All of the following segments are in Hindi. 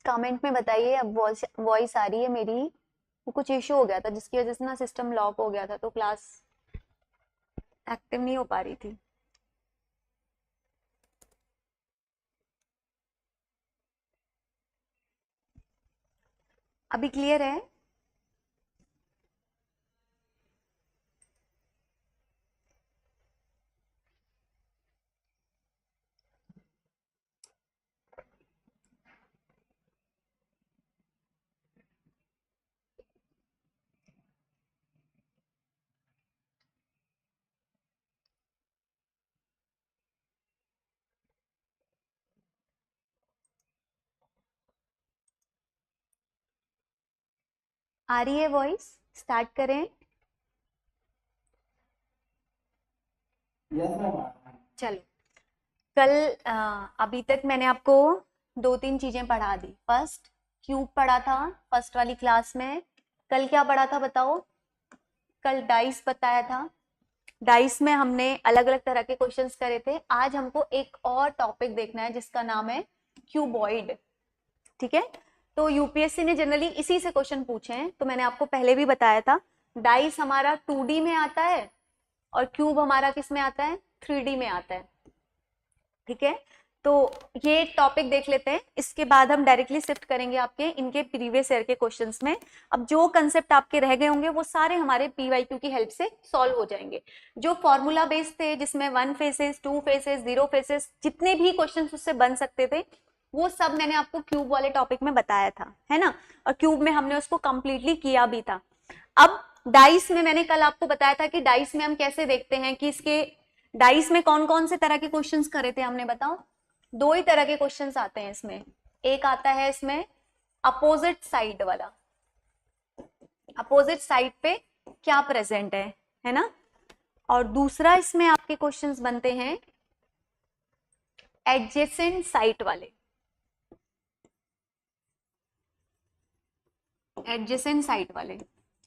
कमेंट में बताइए। अब वॉइस आ रही है मेरी। वो कुछ इशू हो गया था जिसकी वजह से ना सिस्टम लॉक हो गया था, तो क्लास एक्टिव नहीं हो पा रही थी। अभी क्लियर है? आ रही है वॉइस? स्टार्ट करें? चलो। कल अभी तक मैंने आपको दो तीन चीजें पढ़ा दी। फर्स्ट क्यूब पढ़ा था फर्स्ट वाली क्लास में। कल क्या पढ़ा था बताओ? कल डाइस बताया था। डाइस में हमने अलग अलग तरह के क्वेश्चंस करे थे। आज हमको एक और टॉपिक देखना है जिसका नाम है क्यूबॉइड। ठीक है? तो यूपीएससी ने जनरली इसी से क्वेश्चन पूछे हैं। तो मैंने आपको पहले भी बताया था, डाइस हमारा 2D में आता है और क्यूब हमारा किस में आता है? 3D में आता है। ठीक है? तो ये टॉपिक देख लेते हैं, इसके बाद हम डायरेक्टली शिफ्ट करेंगे आपके इनके प्रीवियस ईयर के क्वेश्चंस में। अब जो कंसेप्ट आपके रह गए होंगे वो सारे हमारे पीवाईक्यू की हेल्प से सॉल्व हो जाएंगे। जो फॉर्मूला बेस्ड थे जिसमें 1 फेसेस, 2 फेसेस, 0 फेसेस, जितने भी क्वेश्चंस उससे बन सकते थे वो सब मैंने आपको क्यूब वाले टॉपिक में बताया था, है ना? और क्यूब में हमने उसको कंप्लीटली किया भी था। अब डाइस में मैंने कल आपको बताया था कि डाइस में हम कैसे देखते हैं कि इसके डाइस में कौन कौन से तरह के क्वेश्चंस करे थे हमने, बताओ? दो ही तरह के क्वेश्चंस आते हैं इसमें। एक आता है इसमें अपोजिट साइड वाला, अपोजिट साइड पे क्या प्रेजेंट है ना? और दूसरा इसमें आपके क्वेश्चंस बनते हैं एडजेसेंट साइट वाले, एडजेसेंट साइट वाले,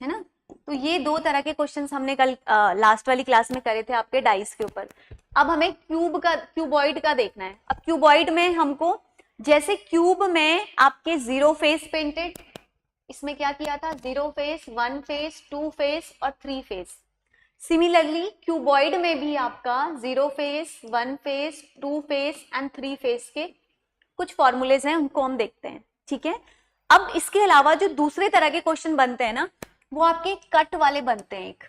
है ना? तो ये दो तरह के क्वेश्चंस हमने कल लास्ट वाली क्लास में करे थे आपके डाइस के ऊपर। अब हमें क्यूबॉइड का देखना है। अब क्यूबॉइड में हमको, जैसे क्यूब में आपके 0 फेस पेंटेड, इसमें क्या किया था? 0 फेस, 1 फेस, 2 फेस और 3 फेस। सिमिलरली क्यूबॉइड में भी आपका 0 face, 1 face, 2 face and 3 face के कुछ फॉर्मूलेज हैं, उनको हम देखते हैं। ठीक है? अब इसके अलावा जो दूसरे तरह के क्वेश्चन बनते हैं ना, वो आपके कट वाले बनते हैं। एक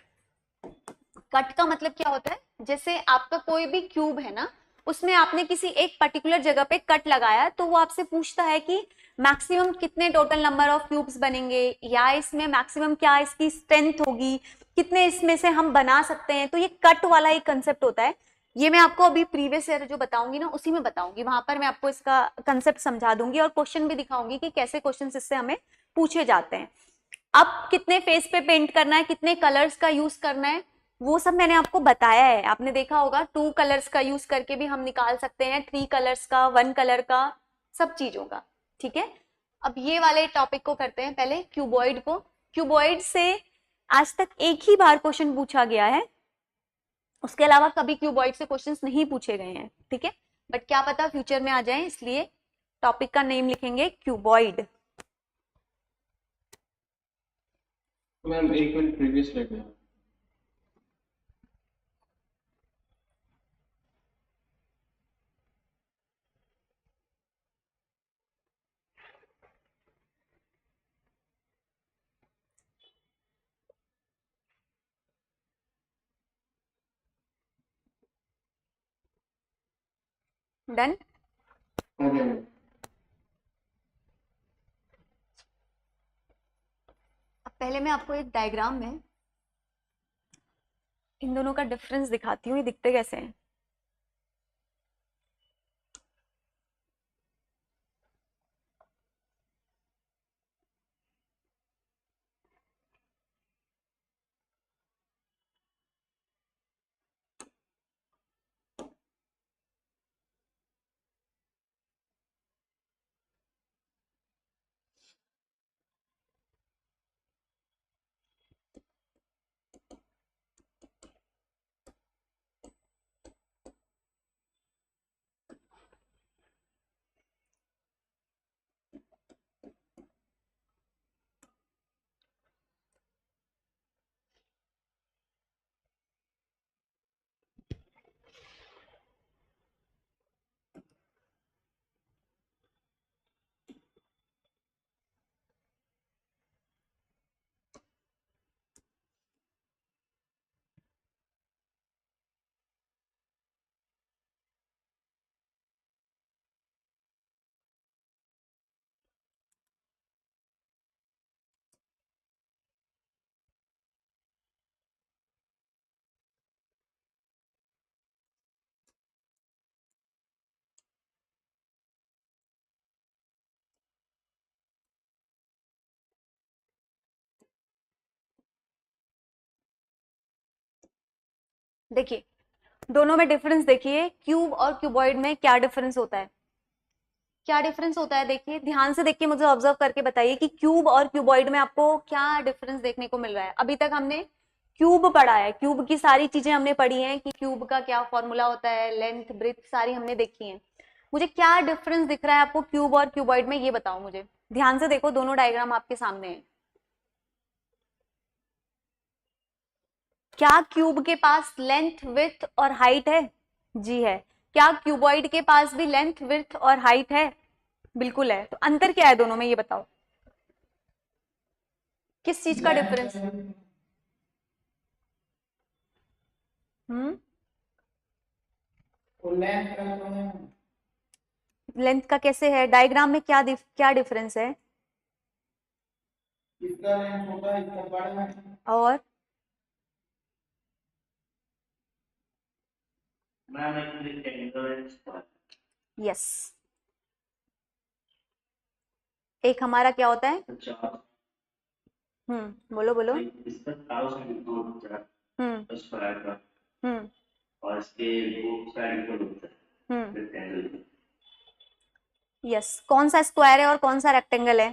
कट का मतलब क्या होता है? जैसे आपका कोई भी क्यूब है ना, उसमें आपने किसी एक पर्टिकुलर जगह पे कट लगाया, तो वो आपसे पूछता है कि मैक्सिमम कितने टोटल नंबर ऑफ क्यूब्स बनेंगे, या इसमें मैक्सिमम क्या इसकी स्ट्रेंथ होगी, कितने इसमें से हम बना सकते हैं। तो ये कट वाला एक कंसेप्ट होता है। ये मैं आपको अभी प्रीवियस ईयर जो बताऊंगी ना उसी में बताऊंगी, वहां पर मैं आपको इसका कंसेप्ट समझा दूंगी और क्वेश्चन भी दिखाऊंगी कि कैसे क्वेश्चन इससे हमें पूछे जाते हैं। अब कितने फेस पे पेंट करना है, कितने कलर्स का यूज करना है, वो सब मैंने आपको बताया है। आपने देखा होगा 2 कलर्स का यूज करके भी हम निकाल सकते हैं, 3 कलर्स का, 1 कलर का, सब चीजों का। ठीक है? अब ये वाले टॉपिक को करते हैं पहले, क्यूबॉइड को। क्यूबॉइड से आज तक एक ही बार क्वेश्चन पूछा गया है, उसके अलावा कभी क्यूबॉइड से क्वेश्चंस नहीं पूछे गए हैं। ठीक है? बट क्या पता फ्यूचर में आ जाए, इसलिए टॉपिक का नेम लिखेंगे क्यूबॉइड। मैम एक मिनट प्रीवियस लेते डन? हैं। अब पहले मैं आपको एक डायग्राम में इन दोनों का डिफरेंस दिखाती हूँ, ये दिखते कैसे हैं। देखिए दोनों में डिफरेंस देखिए, क्यूब और क्यूबॉइड में क्या डिफरेंस होता है, क्या डिफरेंस होता है, देखिए ध्यान से देखिए, मुझे ऑब्जर्व करके बताइए कि क्यूब और क्यूबॉइड में आपको क्या डिफरेंस देखने को मिल रहा है। अभी तक हमने क्यूब पढ़ा है, क्यूब की सारी चीजें हमने पढ़ी हैं कि क्यूब का क्या फॉर्मूला होता है, लेंथ ब्रेथ सारी हमने देखी है। मुझे क्या डिफरेंस दिख रहा है आपको क्यूब और क्यूबॉइड में, ये बताओ मुझे। ध्यान से देखो, दोनों डायग्राम आपके सामने है। क्या क्यूब के पास लेंथ विड्थ और हाइट है? जी है। क्या क्यूबॉइड के पास भी लेंथ विड्थ और हाइट है? बिल्कुल है। तो अंतर क्या है दोनों में, ये बताओ, किस चीज का डिफरेंस? हम्म, लेंथ का कैसे है, डायग्राम में क्या डिफरेंस है? इसका लेंथ छोटा है, इसका बड़ा है। और मैम एक यस, एक हमारा क्या होता है? अच्छा बोलो बोलो। इसका चारों साइड दो होता हम्म है स्क्वायर का, हम्म और इसके दो साइड पर होता हम्म है रेक्टेंगल। यस, कौन सा स्क्वायर है और कौन सा रेक्टेंगल है?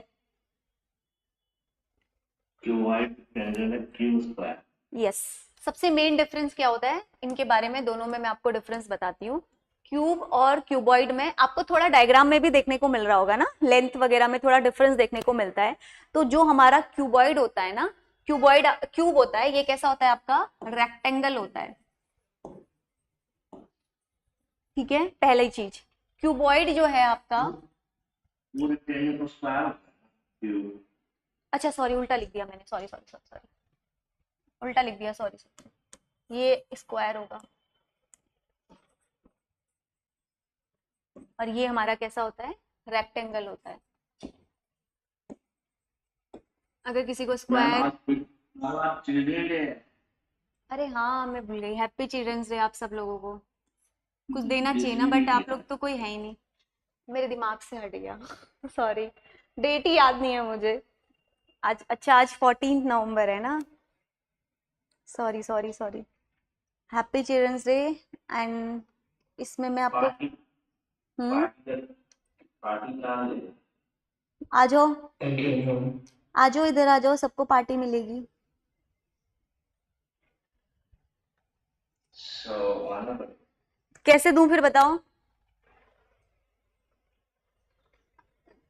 क्यूबॉइड रेक्टेंगल है, क्यूब स्क्वायर। यस। सबसे मेन डिफरेंस क्या होता है इनके बारे में, दोनों में मैं आपको डिफरेंस बताती हूँ। क्यूब और क्यूबॉइड में आपको थोड़ा डायग्राम में भी देखने को मिल रहा होगा ना, लेंथ वगैरह में थोड़ा डिफरेंस देखने को मिलता है। तो जो हमारा क्यूबॉइड होता है ना, क्यूबॉइड क्यूब होता है, ये कैसा होता है आपका? रेक्टेंगल होता है। ठीक है, पहली चीज, क्यूबॉइड जो है आपका, वो रेक्टेंगल को स्क्वायर होता है क्यूब। अच्छा सॉरी उल्टा लिख दिया मैंने, सॉरी सॉरी सॉरी सॉरी, उल्टा लिख दिया, सॉरी सॉरी, ये स्क्वायर होगा और ये हमारा कैसा होता है? रेक्टेंगल होता है। अगर किसी को मैम स्क्वायर, आज चिल्ड्रन डे है। अरे हाँ मैं भूल गई, हैप्पी चिल्ड्रंस डे आप सब लोगों को। कुछ देना चाहिए ना, बेसिकली बट आप देखिए, लोग तो कोई है ही नहीं, मेरे दिमाग से हट गया सॉरी, डेट ही याद नहीं है मुझे आज। अच्छा आज 14 नवंबर है ना, sorry sorry sorry, happy children's day. And इसमें मैं आपको, पार्टी हम्म, पार्टी पार्टी का है। आ जाओ, थैंक यू। आ जाओ इधर आ जाओ, सबको पार्टी मिलेगी। सो आना पड़ेगा। कैसे दूं फिर बताओ?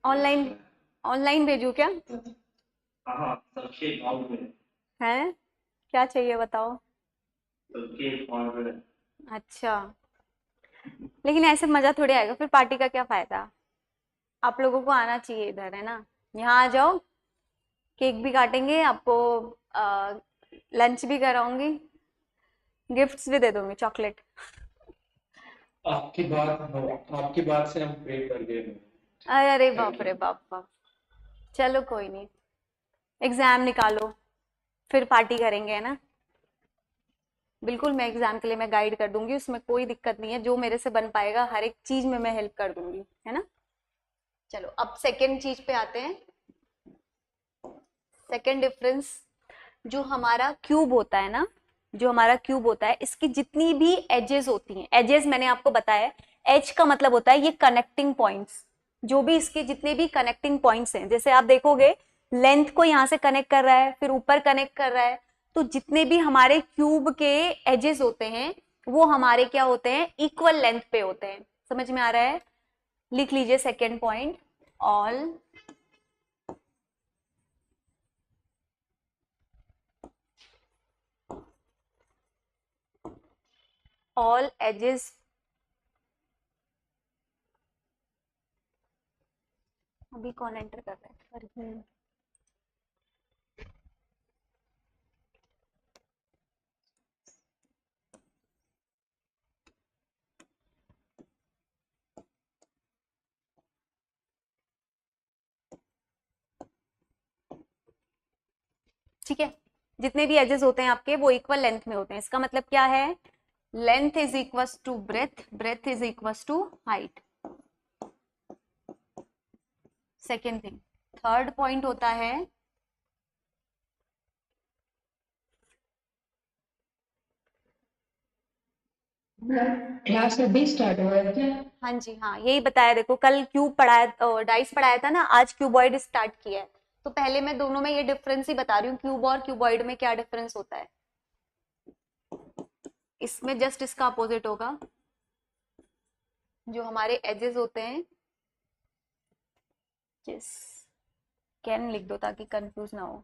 ऑनलाइन, यस ऑनलाइन भेजूं क्या? हाँ, सबके अकाउंट में, है, क्या चाहिए बताओ? सबके अकाउंट में। अच्छा, लेकिन ऐसे मजा थोड़ी आएगा, फिर पार्टी का क्या फायदा? आप लोगों को आना चाहिए इधर, है ना, यहाँ आ जाओ, केक भी काटेंगे आपको, लंच भी कराऊंगी, गिफ्ट्स भी दे दूंगी, चॉकलेट। आपकी बात से हम पे कर गए। अरे थैंक बाप यू। रे बाप बाप, चलो कोई नहीं, एग्जाम निकालो फिर पार्टी करेंगे, है ना। बिल्कुल, मैं एग्जाम के लिए मैं गाइड कर दूंगी, उसमें कोई दिक्कत नहीं है, जो मेरे से बन पाएगा हर एक चीज में मैं हेल्प कर दूंगी, है ना। चलो अब सेकेंड चीज पे आते हैं। सेकेंड डिफरेंस, जो हमारा क्यूब होता है ना, जो हमारा क्यूब होता है, इसकी जितनी भी एजेस होती हैं, एजेस मैंने आपको बताया, एज का मतलब होता है ये कनेक्टिंग पॉइंट्स, जो भी इसके जितने भी कनेक्टिंग पॉइंट्स हैं, जैसे आप देखोगे लेंथ को यहां से कनेक्ट कर रहा है, फिर ऊपर कनेक्ट कर रहा है, तो जितने भी हमारे क्यूब के एजेस होते हैं वो हमारे क्या होते हैं? इक्वल लेंथ पे होते हैं। समझ में आ रहा है? लिख लीजिए second point, all all ages, अभी कौन एंटर कर रहा है? अरे, ठीक है, जितने भी एजेस होते हैं आपके वो इक्वल लेंथ में होते हैं, इसका मतलब क्या है? Length is equals to breadth, breadth is equals to height. Second thing, third point होता है क्लास अभी स्टार्ट हुआ है क्या? हाँ जी, हाँ यही बताया, देखो कल क्यूब पढ़ाया, डाइस पढ़ाया था ना, आज क्यूबॉइड स्टार्ट किया है। तो पहले मैं दोनों में ये डिफरेंस ही बता रही हूँ, क्यूब और क्यूबॉइड में क्या डिफरेंस होता है। इसमें जस्ट इसका अपोजिट होगा, जो हमारे एजेस होते हैं, जिस कैन लिख दो ताकि कंफ्यूज ना हो।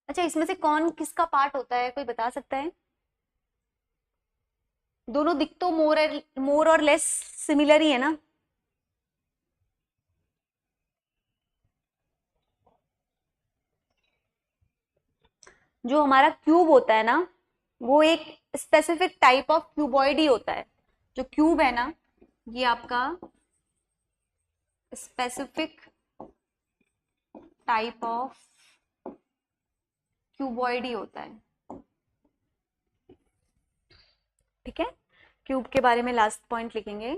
अच्छा, इसमें से कौन किसका पार्ट होता है, कोई बता सकता है? दोनों दिख तो मोर और लेस सिमिलर ही है ना। जो हमारा क्यूब होता है ना, वो एक स्पेसिफिक टाइप ऑफ क्यूबॉइड ही होता है। जो क्यूब है ना, ये आपका स्पेसिफिक टाइप ऑफ क्यूबॉइड ही होता है। ठीक है, क्यूब के बारे में लास्ट पॉइंट लिखेंगे।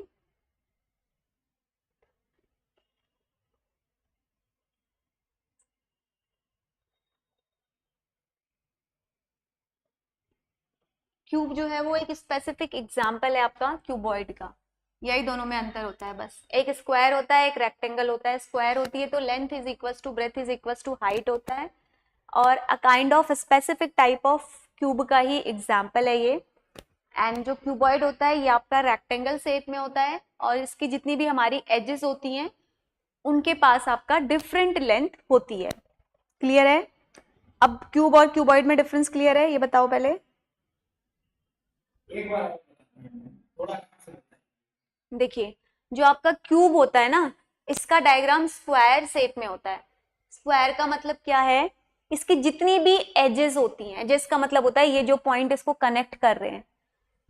क्यूब जो है वो एक स्पेसिफिक एग्जाम्पल है आपका क्यूबॉइड का। यही दोनों में अंतर होता है बस, एक स्क्वायर होता है, एक रेक्टेंगल होता है। स्क्वायर होती है तो length is equal to breadth is equal to height होता है, और a kind of specific type of cube का ही एग्जाम्पल है ये। एंड जो क्यूबॉइड होता है ये आपका रेक्टेंगल शेप में होता है, और इसकी जितनी भी हमारी एजेस होती हैं उनके पास आपका डिफरेंट लेंथ होती है। क्लियर है? अब क्यूब और क्यूबॉइड में डिफरेंस क्लियर है, ये बताओ पहले। एक बार थोड़ा देखिए, जो आपका क्यूब होता है ना, इसका डायग्राम स्क्वायर शेप में होता है। स्क्वायर का मतलब क्या है? इसकी जितनी भी एजेस होती हैं, एजेस का मतलब होता है ये जो पॉइंट इसको कनेक्ट कर रहे हैं,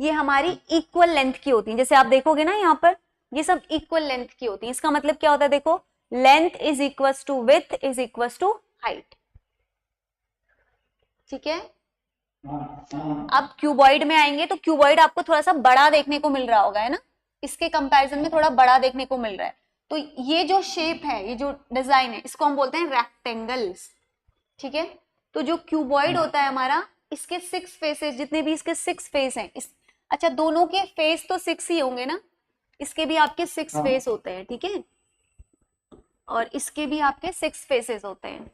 ये हमारी इक्वल लेंथ की होती हैं। जैसे आप देखोगे ना यहाँ पर, ये सब इक्वल लेंथ की होती हैं। इसका मतलब क्या होता है? देखो, length is equal to width is equal to height. ठीक है, अब क्यूबॉइड में आएंगे तो क्यूबॉइड आपको थोड़ा सा बड़ा देखने को मिल रहा होगा, है ना, इसके कंपैरिजन में थोड़ा बड़ा देखने को मिल रहा है। तो ये जो शेप है, ये जो डिजाइन है, इसको हम बोलते हैं रेक्टेंगल्स। ठीक है, तो जो क्यूबॉइड होता है हमारा, इसके 6 फेसेस, जितने भी इसके 6 फेस हैं, अच्छा दोनों के फेस तो 6 ही होंगे ना, इसके भी आपके 6 फेस होते हैं। ठीक है, और इसके भी आपके 6 फेसेस होते हैं।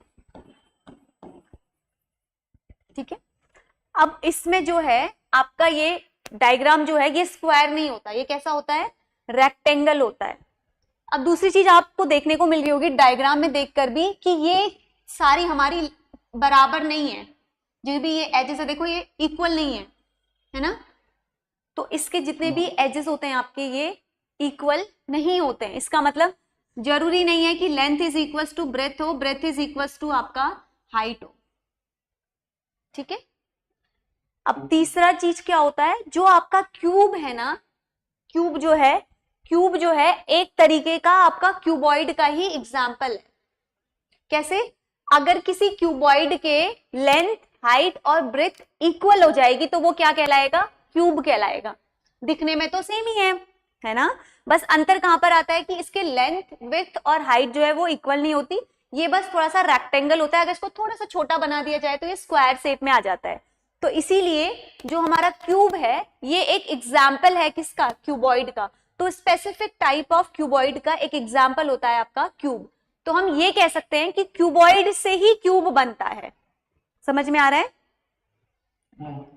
ठीक है, अब इसमें जो है आपका ये डायग्राम जो है, ये स्क्वायर नहीं होता, ये कैसा होता है? रेक्टेंगल होता है। अब दूसरी चीज आपको देखने को मिल रही होगी डायग्राम में देखकर भी, कि ये सारी हमारी बराबर नहीं है। जो भी ये एजेस है, देखो ये इक्वल नहीं है ना। तो इसके जितने भी एजेस होते हैं आपके, ये इक्वल नहीं होते हैं। इसका मतलब जरूरी नहीं है कि length is equal to breadth हो, ब्रेथ इज इक्वल टू आपका हाइट हो। ठीक है, अब तीसरा चीज क्या होता है? जो आपका क्यूब है ना, क्यूब जो है एक तरीके का आपका क्यूबॉइड का ही एग्जाम्पल है। कैसे? अगर किसी क्यूबॉइड के लेंथ, हाइट और ब्रेथ इक्वल हो जाएगी तो वो क्या कहलाएगा? क्यूब कहलाएगा। दिखने में तो सेम ही है ना, बस अंतर कहां पर आता है कि इसके लेंथ, विड्थ और हाइट जो है वो इक्वल नहीं होती। ये बस थोड़ा सा रेक्टेंगल होता है, अगर इसको थोड़ा सा छोटा बना दिया जाए तो ये स्क्वायर शेप में आ जाता है। तो इसीलिए जो हमारा क्यूब है, ये एक एग्जाम्पल है किसका? क्यूबॉइड का। तो स्पेसिफिक टाइप ऑफ क्यूबॉइड का एक एग्जाम्पल होता है आपका क्यूब। तो हम ये कह सकते हैं कि क्यूबॉइड से ही क्यूब बनता है। समझ में आ रहा है?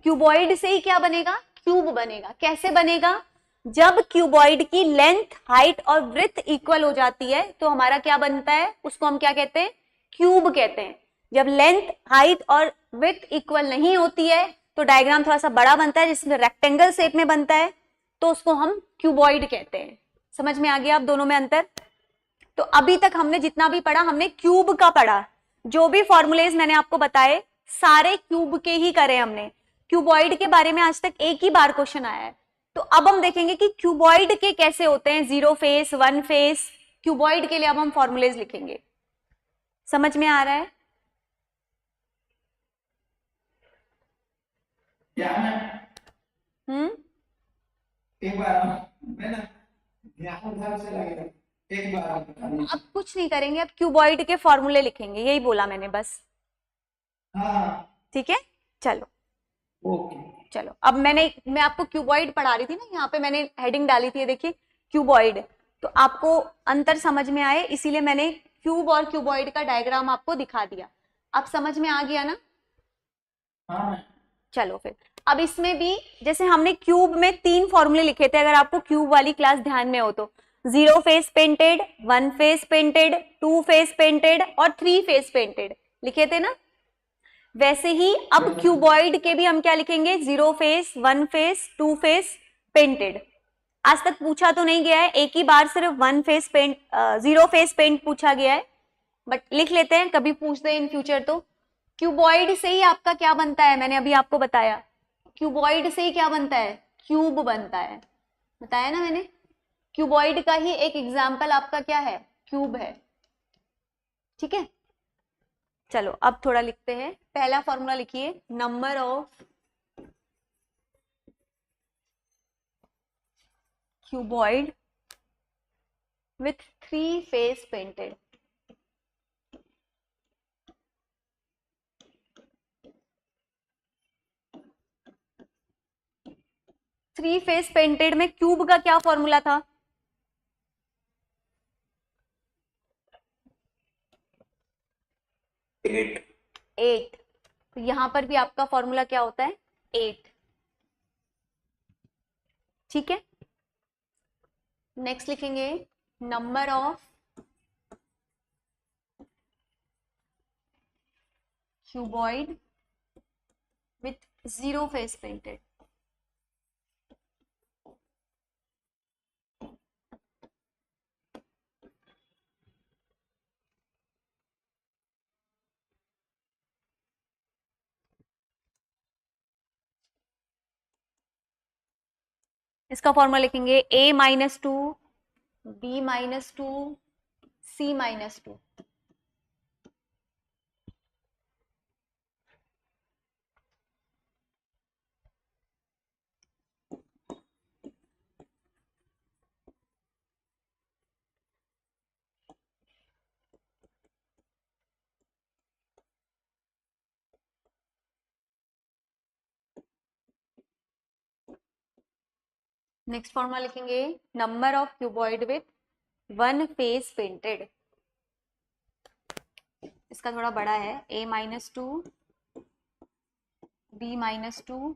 क्यूबॉइड से ही क्या बनेगा? क्यूब बनेगा। कैसे बनेगा? जब क्यूबॉइड की लेंथ, हाइट और ब्रेथ इक्वल हो जाती है तो हमारा क्या बनता है? उसको हम क्या कहते हैं? क्यूब कहते हैं। जब लेंथ, हाइट और ब्रेथ इक्वल नहीं होती है तो डायग्राम थोड़ा सा बड़ा बनता है, जिसमें रेक्टेंगल शेप में बनता है, तो उसको हम क्यूबॉइड कहते हैं। समझ में आ गया आप दोनों में अंतर? तो अभी तक हमने जितना भी पढ़ा, हमने क्यूब का पढ़ा। जो भी फॉर्मूलेज मैंने आपको बताए, सारे क्यूब के ही करे हमने। क्यूबॉइड के बारे में आज तक एक ही बार क्वेश्चन आया है। तो अब हम देखेंगे कि क्यूबॉइड के कैसे होते हैं, 0 फेस, 1 फेस। क्यूबॉइड के लिए अब हम फॉर्मूलेज लिखेंगे। समझ में आ रहा है? एक बार मैं ना ध्यान उधर से लगेगा। एक बार अब कुछ नहीं करेंगे, अब क्यूबॉइड के फॉर्मूले लिखेंगे, यही बोला मैंने बस। हाँ ठीक है, चलो ओके। चलो। अब मैं आपको क्यूबॉइड पढ़ा रही थी ना, यहाँ पे मैंने हेडिंग डाली थी, देखिए क्यूबॉइड। तो आपको अंतर समझ में आए इसीलिए मैंने क्यूब और क्यूबॉइड का डायग्राम आपको दिखा दिया। अब समझ में आ गया ना? हाँ चलो फिर, अब इसमें भी जैसे हमने क्यूब में 3 फॉर्मूले लिखे थे, अगर आपको क्यूब वाली क्लास ध्यान में हो तो 0 face painted, 1 face painted, 2 face painted और 3 फेस पेंटेड लिखे थे ना। वैसे ही अब क्यूबॉइड के भी हम क्या लिखेंगे, 0 फेस, 1 फेस, 2 फेस पेंटेड। आज तक पूछा तो नहीं गया है, एक ही बार सिर्फ 1 फेस पेंट, 0 फेस पेंट पूछा गया है, बट लिख लेते हैं, कभी पूछते हैं इन फ्यूचर तो। क्यूबॉइड से ही आपका क्या बनता है, मैंने अभी आपको बताया, क्यूबॉइड से ही क्या बनता है, क्यूब बनता है, बताया ना मैंने। क्यूबॉइड का ही एक एग्जाम्पल आपका क्या है, क्यूब है। ठीक है, चलो अब थोड़ा लिखते हैं। पहला फॉर्मूला लिखिए, number of cuboid with 3 face painted. 3 face painted में क्यूब का क्या फॉर्मूला था, 8। तो यहां पर भी आपका फॉर्मूला क्या होता है, 8। ठीक है, नेक्स्ट लिखेंगे number of cuboid with 0 face painted. इसका फॉर्मूला लिखेंगे A-2, B-2, C-2। Next formula लिखेंगे number of cuboid with 1 face painted. इसका थोड़ा बड़ा है, A-2, B-2,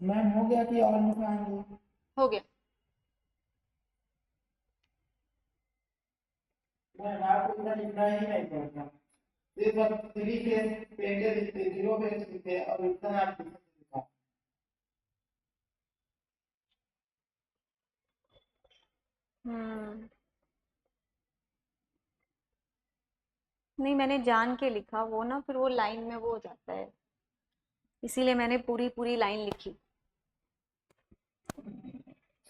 मैम हो गया कि और लिखाएंगे? हो गया। मैम आपको इतना लिखना ही नहीं पड़ता, सिर्फ आप 3 फेस पेंटेड लिखते, 0 फेस लिखते और इतना आप लिखते। नहीं, मैंने जान के लिखा, वो ना फिर वो लाइन में वो हो जाता है, इसीलिए मैंने पूरी पूरी लाइन लिखी।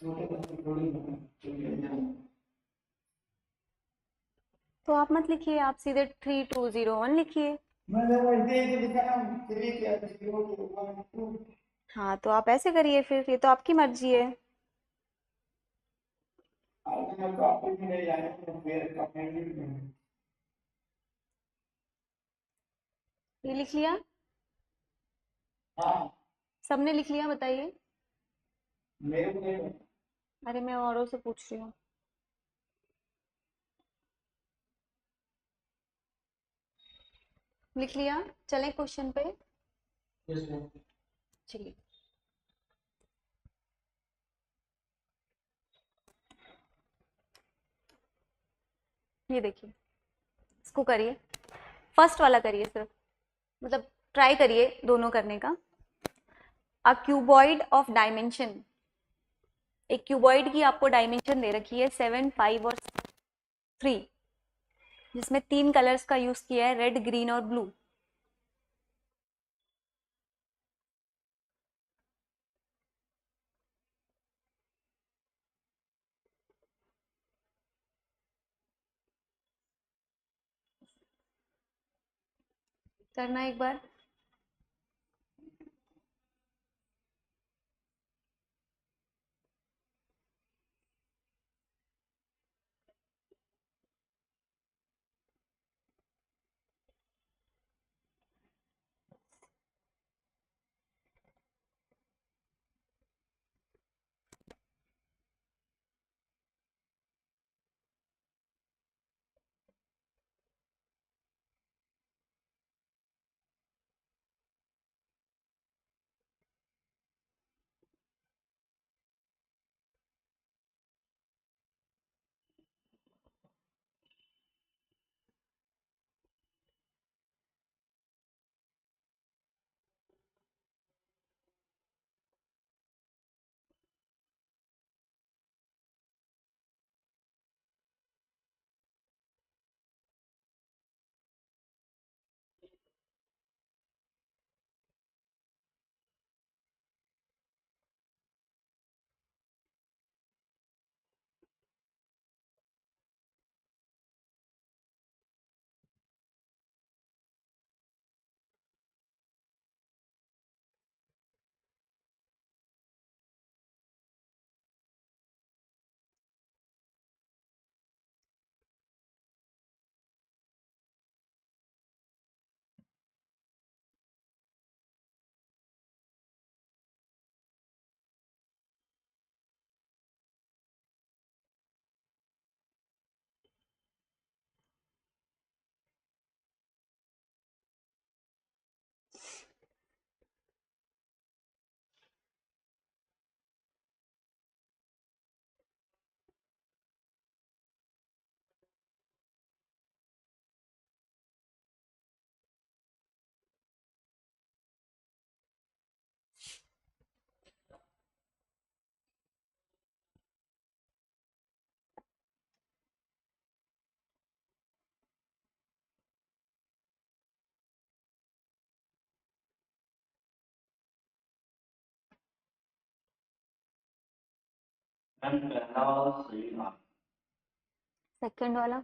छोटे बच्चे थोड़ी तो आप मत लिखिए, आप सीधे 3201 लिखिए। मैंने वैसे ही लिखा ना, 3 के 0 के 1 2। हाँ तो आप ऐसे करिए फिर, ये तो आपकी मर्जी है। आज मैं कॉपी भी नहीं आया तो फिर कमेंट भी नहीं। ये लिख लिया, हाँ सबने लिख लिया, बताइए। मेरे को नहीं पता। अरे मैं औरों से पूछ रही हूँ। लिख लिया? चलें क्वेश्चन पे? इसमें चलिए। ये देखिए, इसको करिए, फर्स्ट वाला करिए सिर्फ, मतलब ट्राई करिए दोनों करने का। अ क्यूबॉइड ऑफ डायमेंशन, एक क्यूबॉइड की आपको डायमेंशन दे रखी है 7, 5 और 3, जिसमें 3 कलर्स का यूज किया है, रेड, ग्रीन और ब्लू। करना एक बार। मैम पहला वाला सही था। सेकंड वाला,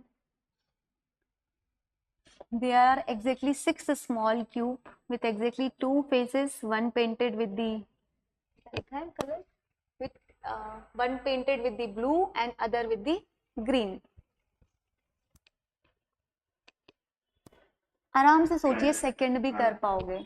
there are exactly 6 small cube with exactly 2 faces, one painted with the, क्या लिखा है color, with one painted with the blue and other with the green। आराम से सोचिए, सेकंड भी कर पाओगे,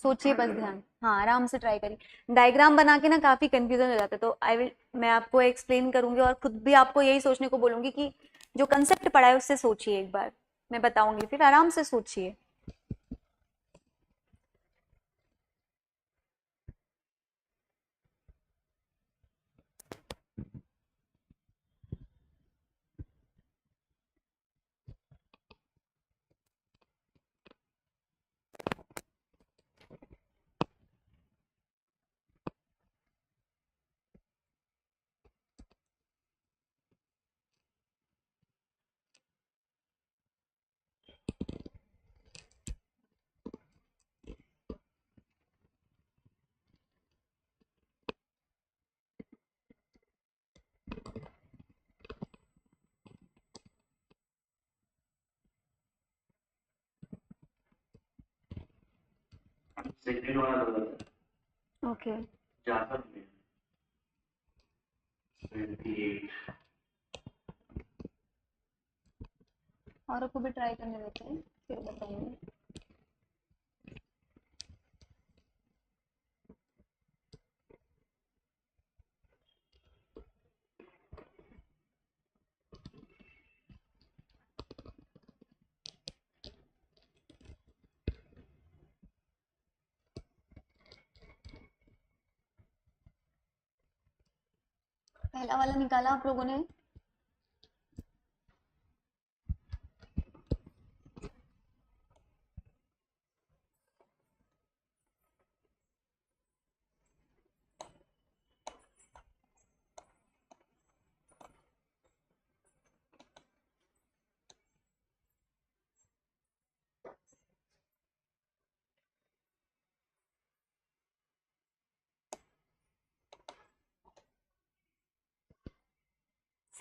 सोचिए बस ध्यान, हाँ आराम से ट्राई करिए। डायग्राम बना के ना काफी कंफ्यूजन हो जाता है, तो मैं आपको एक्सप्लेन करूंगी और खुद भी आपको यही सोचने को बोलूंगी कि जो कंसेप्ट पढ़ा है उससे सोचिए एक बार, मैं बताऊंगी फिर आराम से सोचिए। सेकंड वाला गलत है। ओके, जाकर में 28 औरों को भी ट्राई करने देते हैं फिर बताएंगे। पहला वाला निकाला आप लोगों ने?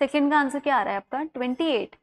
सेकंड का आंसर क्या आ रहा है आपका? 28।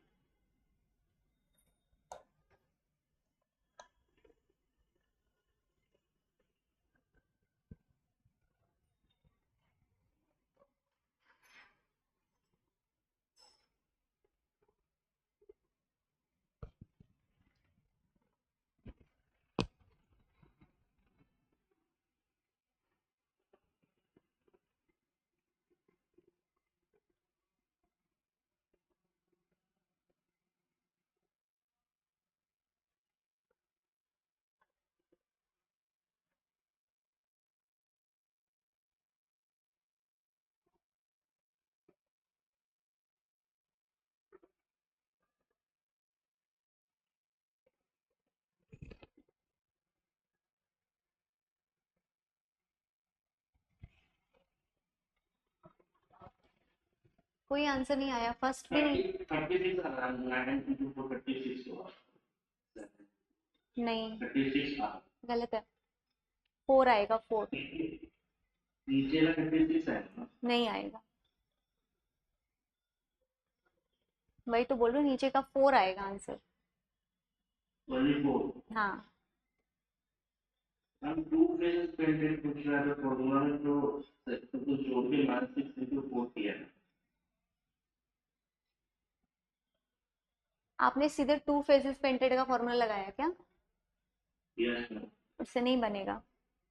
कोई आंसर नहीं आया, फर्स्ट भी नहीं। 36 नहीं, 36 गलत है। 4 आएगा, 4 नीचे का 36 है ना? नहीं आएगा। वही तो बोल रही हूँ, नीचे का 4 आएगा आंसर। 24 हाँ, हम 2 फेजेस पेंटेड पूछ रहा है, तो फॉर्मूला में तो जोड़ के मान 6 into 4 किया है। आपने सीधे 2 फेजेस पेंटेड का फॉर्मूला लगाया क्या? Yes ma'am. उससे नहीं बनेगा।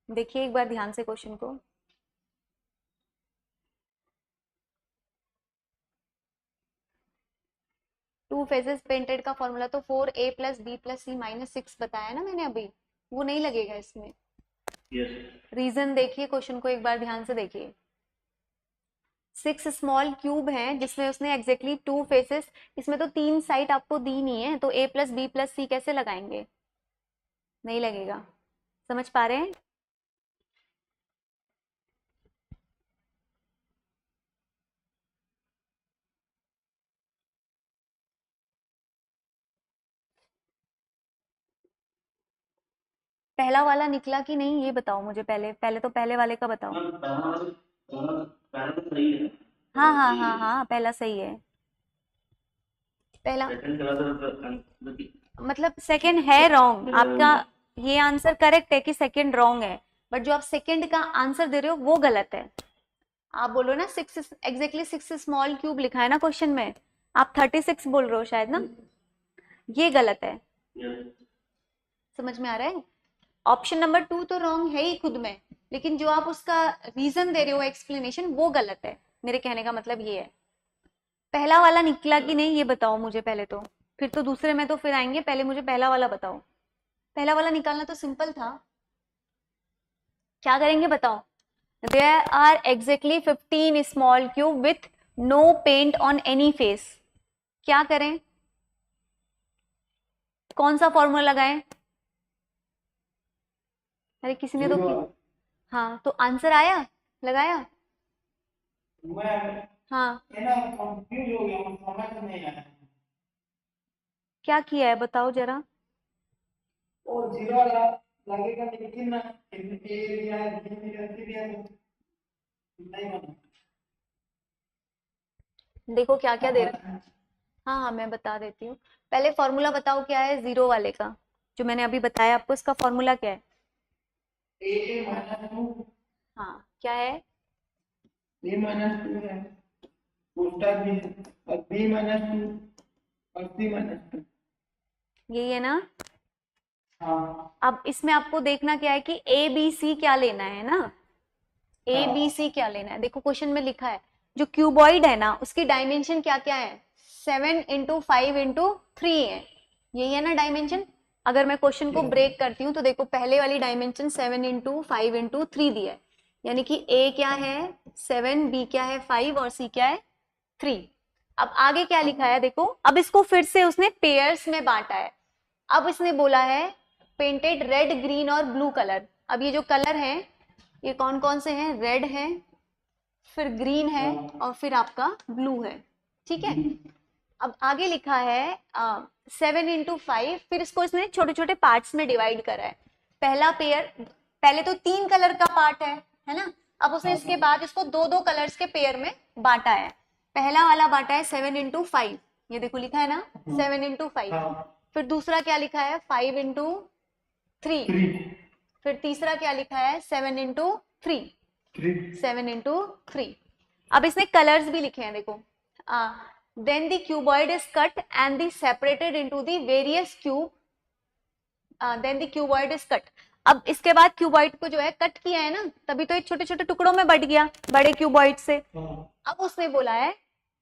देखिए एक बार ध्यान से क्वेश्चन को। टू फेजेस पेंटेड का फॉर्मूला तो 4a + b + c - 6 बताया ना मैंने अभी, वो नहीं लगेगा इसमें। यस रीजन देखिए, क्वेश्चन को एक बार ध्यान से देखिए। 6 स्मॉल क्यूब हैं जिसमें उसने एग्जैक्टली 2 फेसेस, इसमें तो 3 साइड आपको दी नहीं है, तो a + b + c कैसे लगाएंगे? नहीं लगेगा। समझ पा रहे हैं? पहला वाला निकला कि नहीं ये बताओ मुझे, पहले पहले तो पहले वाले का बताओ। पहला तो सही है। हाँ हाँ हाँ हाँ, पहला सही है। पहला सेकंड गलत है। मतलब सेकंड है रॉन्ग आपका। ये आंसर करेक्ट है कि सेकंड रॉन्ग है, बट जो आप सेकंड का आंसर दे रहे हो वो गलत है। आप बोलो ना 6 एग्जैक्टली 6 स्मॉल क्यूब लिखा है ना क्वेश्चन में, आप 36 बोल रहे हो शायद ना, ये गलत है। समझ में आ रहा है? ऑप्शन नंबर 2 तो रॉन्ग है ही खुद में, लेकिन जो आप उसका रीजन दे रहे हो, एक्सप्लेनेशन, वो गलत है। मेरे कहने का मतलब ये है। पहला वाला निकला कि नहीं ये बताओ मुझे पहले तो, फिर तो दूसरे में तो फिर आएंगे, पहले मुझे पहला वाला बताओ। पहला वाला निकालना तो सिंपल था। क्या करेंगे बताओ? There are exactly 15 small cube with no paint on any face. क्या करें? कौन सा फॉर्मूला लगाएं? अरे किसी ने तो हाँ, तो आंसर आया, लगाया? मैं हाँ, ना कंफ्यूज हो गया हूँ, समझ नहीं आया। क्या किया है बताओ जरा। वो जीरो वाला लगेगा, लेकिन ए दिया है, बी दिया है, नहीं बना। देखो क्या क्या दे रहा है। हाँ हाँ, मैं बता देती हूँ। पहले फॉर्मूला बताओ क्या है जीरो वाले का, जो मैंने अभी बताया आपको, इसका फॉर्मूला क्या है? ए -2 हाँ, क्या है? बी -2 है, उल्टा भी है, और बी -2 और सी -2। यही है ना? हाँ अब इसमें आपको देखना क्या है कि ए बी सी क्या लेना है ना, ए बी सी क्या लेना है। देखो क्वेश्चन में लिखा है जो क्यूबॉइड है ना उसकी डायमेंशन क्या क्या है, 7 × 5 × 3 है। यही है ना डायमेंशन। अगर मैं क्वेश्चन को ब्रेक करती हूँ तो देखो पहले वाली डायमेंशन 7 × 5 × 3 दिया है, यानी कि ए क्या है 7, B क्या है 5 और C क्या है 3। अब आगे क्या लिखा है देखो, अब इसको फिर से उसने पेयर्स में बांटा है। अब इसने बोला है पेंटेड रेड, ग्रीन और ब्लू कलर। अब ये जो कलर है ये कौन कौन से हैं, रेड है, फिर ग्रीन है और फिर आपका ब्लू है, ठीक है। अब आगे लिखा है 7 into 5, फिर इसको इसने छोटे छोटे पार्ट्स में डिवाइड करा है। पहला पेयर, पहले तो 3 कलर का पार्ट है ना, अब उसने इसके बाद इसको 2-2 कलर्स के पेयर में बांटा है। पहला वाला बांटा है 7 into 5, ये देखो लिखा है ना 7 into 5। फिर दूसरा क्या लिखा है 5 into 3, फिर तीसरा क्या लिखा है 7 into 3, 7 into 3। अब इसने कलर्स भी लिखे हैं देखो, then the cuboid is cut and the separated into the various cube, then the cuboid is cut। अब इसके बाद क्यूबॉइड को जो है कट किया है ना, तभी तो ये छोटे छोटे टुकड़ों में बट गया बड़े क्यूबॉइड से। अब उसने बोला है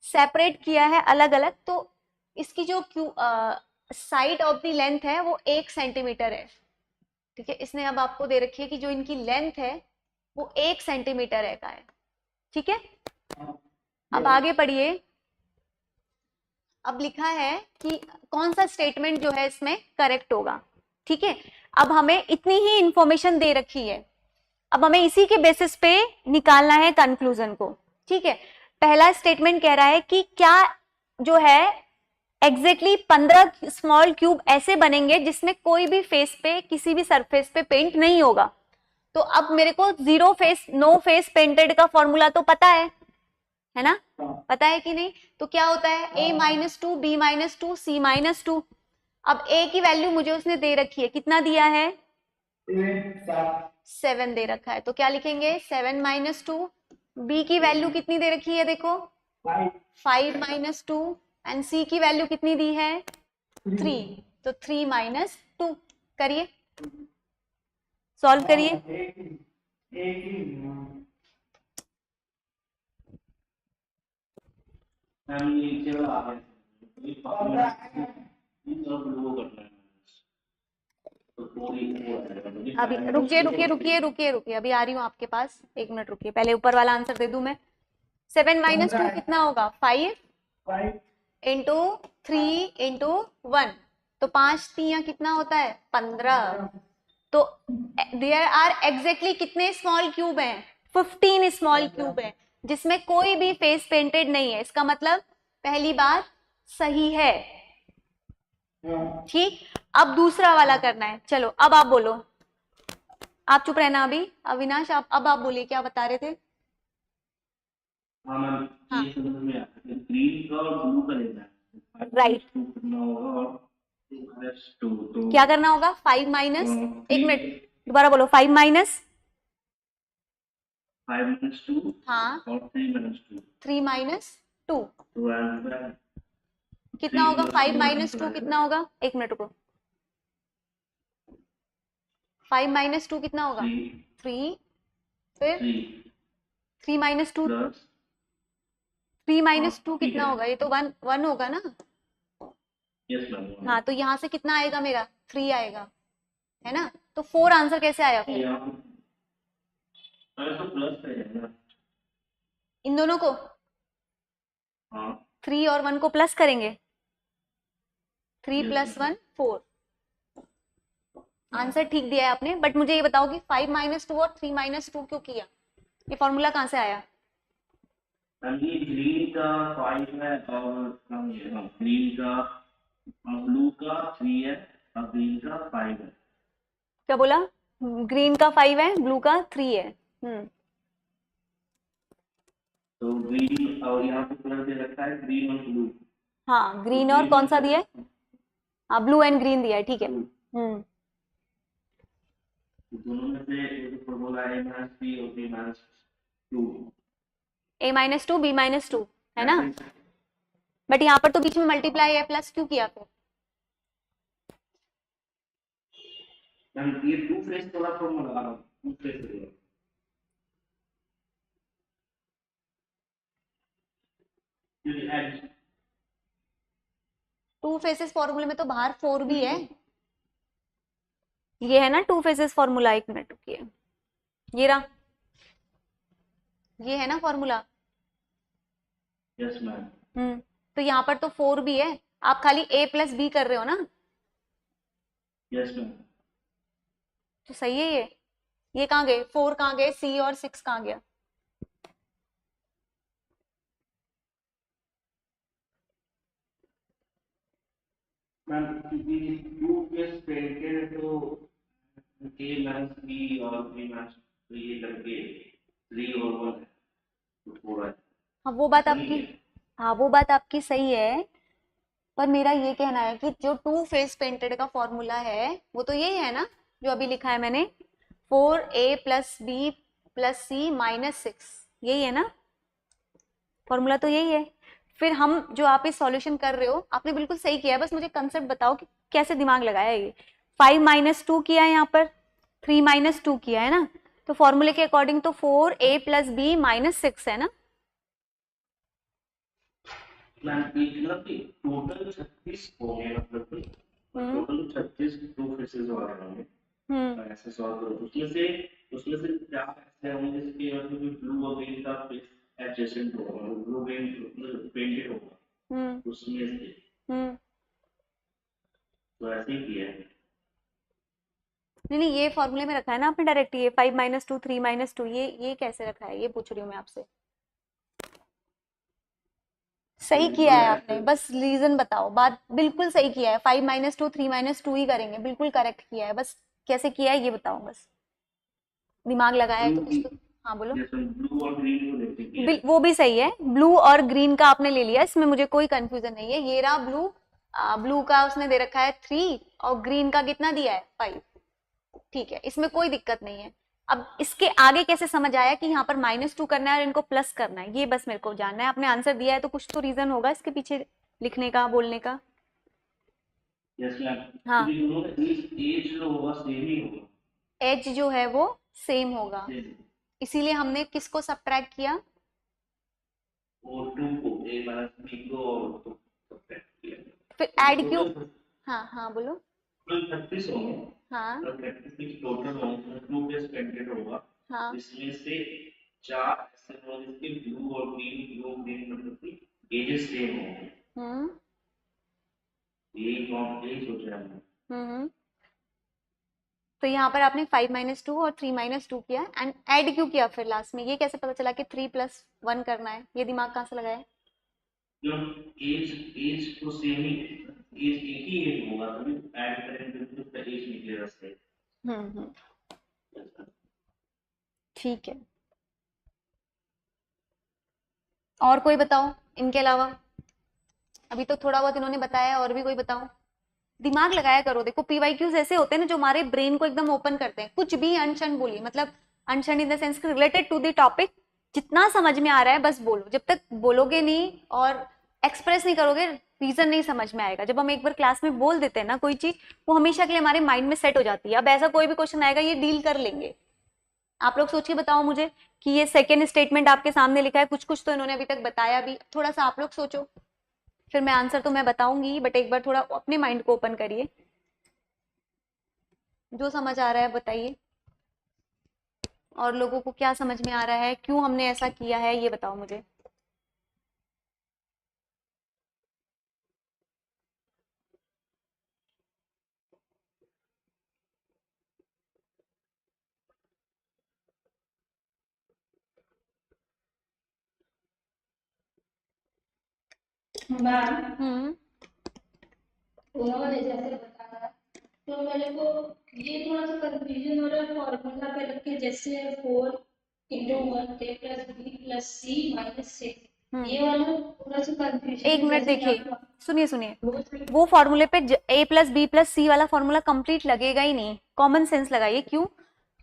सेपरेट किया है अलग अलग, तो इसकी जो साइड ऑफ द लेंथ है वो 1 सेंटीमीटर है, ठीक है। इसने अब आपको दे रखी है कि जो इनकी लेंथ है वो 1 सेंटीमीटर है का है, ठीक है। अब आगे पढ़िए, अब लिखा है कि कौन सा स्टेटमेंट जो है इसमें करेक्ट होगा, ठीक है। अब हमें इतनी ही इंफॉर्मेशन दे रखी है, अब हमें इसी के बेसिस पे निकालना है कंक्लूजन को, ठीक है। पहला स्टेटमेंट कह रहा है कि क्या जो है एग्जैक्टली 15 स्मॉल क्यूब ऐसे बनेंगे जिसमें कोई भी फेस पे, किसी भी सरफेस पे पेंट नहीं होगा। तो अब मेरे को नो फेस पेंटेड का फॉर्मूला तो पता है ना, पता है कि नहीं। तो क्या होता है A-2, B-2, C-2। अब A की वैल्यू मुझे उसने दे रखी है, कितना दिया है 7 दे रखा है, तो क्या लिखेंगे 7 - 2। B की वैल्यू कितनी दे रखी है देखो 5 - 2, एंड C की वैल्यू कितनी दी है 3, तो 3 - 2। करिए, सॉल्व करिए। मैम ये केवल आ गया, ये सब लोगों को करना है, तो पूरी अभी रुकिए, अभी आ रही हूँ आपके पास, 1 मिनट रुकिए, पहले ऊपर वाला आंसर दे दूं मैं। 7 - 2 कितना होगा 5 into 3 into 1, तो 5 3 कितना होता है 15। तो देयर आर एग्जैक्टली कितने स्मॉल क्यूब हैं 15 स्मॉल क्यूब है जिसमें कोई भी फेस पेंटेड नहीं है। इसका मतलब पहली बात सही है, ठीक। अब दूसरा वाला करना है, चलो अब आप बोलो, आप चुप रहना अभी। अविनाश अब आप बोलिए क्या बता रहे थे। हाँ मैम, ये समझ में आता है, ग्रीन का और ब्लू का लेना है, राइट। कितना होगा और -2, तो क्या करना होगा 5 माइनस, 1 मिनट दोबारा बोलो, 5 माइनस 5 - 2 हाँ और 3 - 2, 3 - 2 तो आंसर कितना होगा 5 - 2 कितना होगा, 1 मिनट रुको, 5 - 2 कितना होगा 3, फिर 3 - 2, प्लस 3 - 2 कितना होगा, ये तो 1 होगा ना। यस मैम, हाँ तो यहाँ से कितना आएगा मेरा 3 आएगा, है ना। तो 4 आंसर कैसे आया फिर यहाँ तो प्लस है ना, इन दोनों को, हाँ 3 और 1 को प्लस करेंगे, 3 + 1 4। आंसर ठीक दिया है आपने, बट मुझे ये बताओ कि 5 - 2 और 3 - 2 क्यों किया, ये फॉर्मूला कहाँ से आया। ये ग्रीन का 5 है और ग्रीन का ब्लू का 3 है और ग्रीन का 5 है। क्या बोला, ग्रीन का 5 है ब्लू का 3 है। तो ग्रीन और यहाँ पे कलर दे रखा है ग्रीन और ब्लू। हाँ ग्रीन और कौन सा दिया है, हाँ ब्लू एंड ग्रीन दिया है, ठीक है। दोनों में से एक फॉर्मूला है -3 और B-2। A - 2 B - 2 है ना, बट यहाँ पर तो बीच में मल्टीप्लाई है, प्लस क्यों किया फिर। मैम ये 2 फेस वाला फॉर्मूला लगा रहा हूँ, 2 फेस वाला। ये ऐड 2 फेसेस फॉर्मूले में तो बाहर 4 भी है, ये है ना 2 फेसेस फॉर्मूला। 1 मिनट रुकिए, ये रहा ये है ना फॉर्मूला। Yes ma'am. तो यहाँ पर तो 4 भी है, आप खाली a प्लस बी कर रहे हो ना, यस मैम। तो सही है ये कहाँ गए, 4 कहाँ गए, c और 6 कहाँ गया। मैम क्योंकि 2 प्लस पेंटेड है तो a माइनस b और b माइनस तो ये करके 3 और 1 है तो 4 है। हाँ वो बात नहीं आपकी, है। हाँ वो बात आपकी सही है, पर मेरा ये कहना है कि जो 2 फेस पेंटेड का फॉर्मूला है वो तो यही है ना जो अभी लिखा है मैंने, 4a plus B plus C minus 6, यही है ना फॉर्मूला, तो यही है। फिर हम जो आप इस सॉल्यूशन कर रहे हो आपने बिल्कुल सही किया है, बस मुझे कंसेप्ट बताओ कि कैसे दिमाग लगाया ये। 5 माइनस 2 किया है यहाँ पर, 3 माइनस 2 किया है ना, तो फॉर्मूले के अकॉर्डिंग तो 4a प्लस बी माइनस 6 है ना। मैम मतलब कि टोटल 36 हो गए, मतलब कि टोटल 36 2 फेसेस आ रहे होंगे ऐसे सॉल्व करो। उसमें से 4 ऐसे होंगे जिसके मतलब ब्लू और ग्रीन का फेस एडजेसेंट होगा, ब्लू ग्रीन मतलब पेंटेड होगा उसमें से, तो ऐसे ही किया है। नहीं नहीं, ये फॉर्मूले में रखा है ना आपने डायरेक्ट, ये 5 माइनस 2 3 माइनस 2, ये कैसे रखा है ये पूछ रही हूँ मैं आपसे। सही किया है आपने, बस रीजन बताओ, बात बिल्कुल सही किया है, 5 माइनस 2 3 माइनस 2 ही करेंगे, बिल्कुल करेक्ट किया है, बस कैसे किया है ये बताओ, बस दिमाग लगाया है तो कुछ तो। हाँ बोलो। जैसे ब्लू और ग्रीन को लेते किया है। वो भी सही है, ब्लू और ग्रीन का आपने ले लिया, इसमें मुझे कोई कंफ्यूजन नहीं है। ये रहा ब्लू, ब्लू का उसने दे रखा है 3 और ग्रीन का कितना दिया है 5, ठीक है, इसमें कोई दिक्कत नहीं है। अब इसके आगे कैसे समझ आया कि यहाँ पर -2 करना है और इनको प्लस करना है, ये बस मेरे को जानना है। आपने आंसर दिया है तो कुछ तो रीजन होगा इसके पीछे लिखने का, बोलने का। Yes ma'am. हाँ, क्योंकि दोनों का एज जो होगा सेम ही होगा। एज जो है वो सेम होगा, सेम। इसीलिए हमने किसको सब्ट्रैक्ट किया, और 2 को a माइनस b को और तो सब्ट्रैक्ट किया। फिर ऐड क्यों। टोटल हाँ हाँ बोलो। 36 होंगे हाँ और 36 टोटल होंगे, 2 प्लस पेंटेड होगा, हाँ जिसमें से 4 ऐसे होंगे जिसके ब्लू और ग्रीन मतलब कि एजेस सेम होंगे। हम्म यही सोच रहा हूँ। हम्म तो यहाँ पर आपने 5 माइनस 2 और 3 माइनस 2 किया एंड ऐड क्यों किया फिर लास्ट में, ये कैसे पता चला कि 3 प्लस 1 करना है, ये दिमाग कहाँ से लगाया। जब एज तो सेम ही, एज एक ही एज होगा तभी ऐड करेंगे तो उसका एज निकलेगा सही। हम्म, ठीक है। और कोई बताओ इनके अलावा, अभी तो थोड़ा बहुत इन्होंने बताया, और भी कोई बताओ। दिमाग लगाया करो, देखो पीवाईक्यूज ऐसे होते हैं ना जो हमारे ब्रेन को एकदम ओपन करते हैं, कुछ भी अनशन बोलिए, मतलब अनशन in the sense related to the topic, जितना समझ में आ रहा है बस बोलो, जब तक बोलोगे नहीं और एक्सप्रेस नहीं करोगे रीजन नहीं समझ में आएगा। जब हम एक बार क्लास में बोल देते हैं ना कोई चीज, वो हमेशा के लिए हमारे माइंड में सेट हो जाती है। अब ऐसा कोई भी क्वेश्चन आएगा ये डील कर लेंगे। आप लोग सोच के बताओ मुझे कि ये सेकेंड स्टेटमेंट आपके सामने लिखा है, कुछ कुछ तो इन्होंने अभी तक बताया भी, थोड़ा सा आप लोग सोचो, फिर मैं आंसर तो मैं बताऊंगी बट एक बार थोड़ा अपने माइंड को ओपन करिए, जो समझ आ रहा है बताइए, और लोगों को क्या समझ में आ रहा है, क्यों हमने ऐसा किया है ये बताओ मुझे। मैम हम्म उन्होंने जैसे बताया तो मेरे को ये थोड़ा सा कंफ्यूजन हो रहा है फॉर्मूला पे रख के, जैसे 4 into 1 a plus B plus C minus 6, ये वाला थोड़ा सा कंफ्यूजन एक है। मिनट जैसे देखिए, सुनिए सुनिए, आप वो फॉर्मूले पे a प्लस बी प्लस सी वाला फॉर्मूला कंप्लीट लगेगा ही नहीं, कॉमन सेंस लगाइए। क्यों,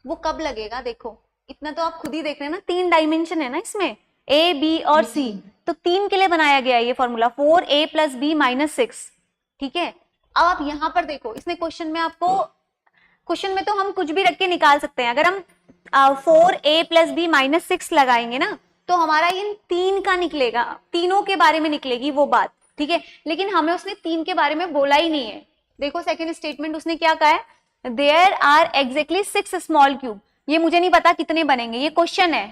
वो कब लगेगा, देखो इतना तो आप खुद ही देख रहे हैं ना, 3 डायमेंशन है ना इसमें, a b और c, तो 3 के लिए बनाया गया है ये formula, 4a plus B minus 6, ठीक है। अब आप यहाँ पर देखो, इसने क्वेश्चन में आपको, क्वेश्चन में तो हम कुछ भी रख के निकाल सकते हैं, अगर हम 4a प्लस बी माइनस 6 लगाएंगे ना तो हमारा इन 3 का निकलेगा, तीनों के बारे में निकलेगी वो बात, ठीक है। लेकिन हमें उसने 3 के बारे में बोला ही नहीं है। देखो सेकंड स्टेटमेंट उसने क्या कहा है, there are exactly 6 small cube, ये मुझे नहीं पता कितने बनेंगे, ये क्वेश्चन है,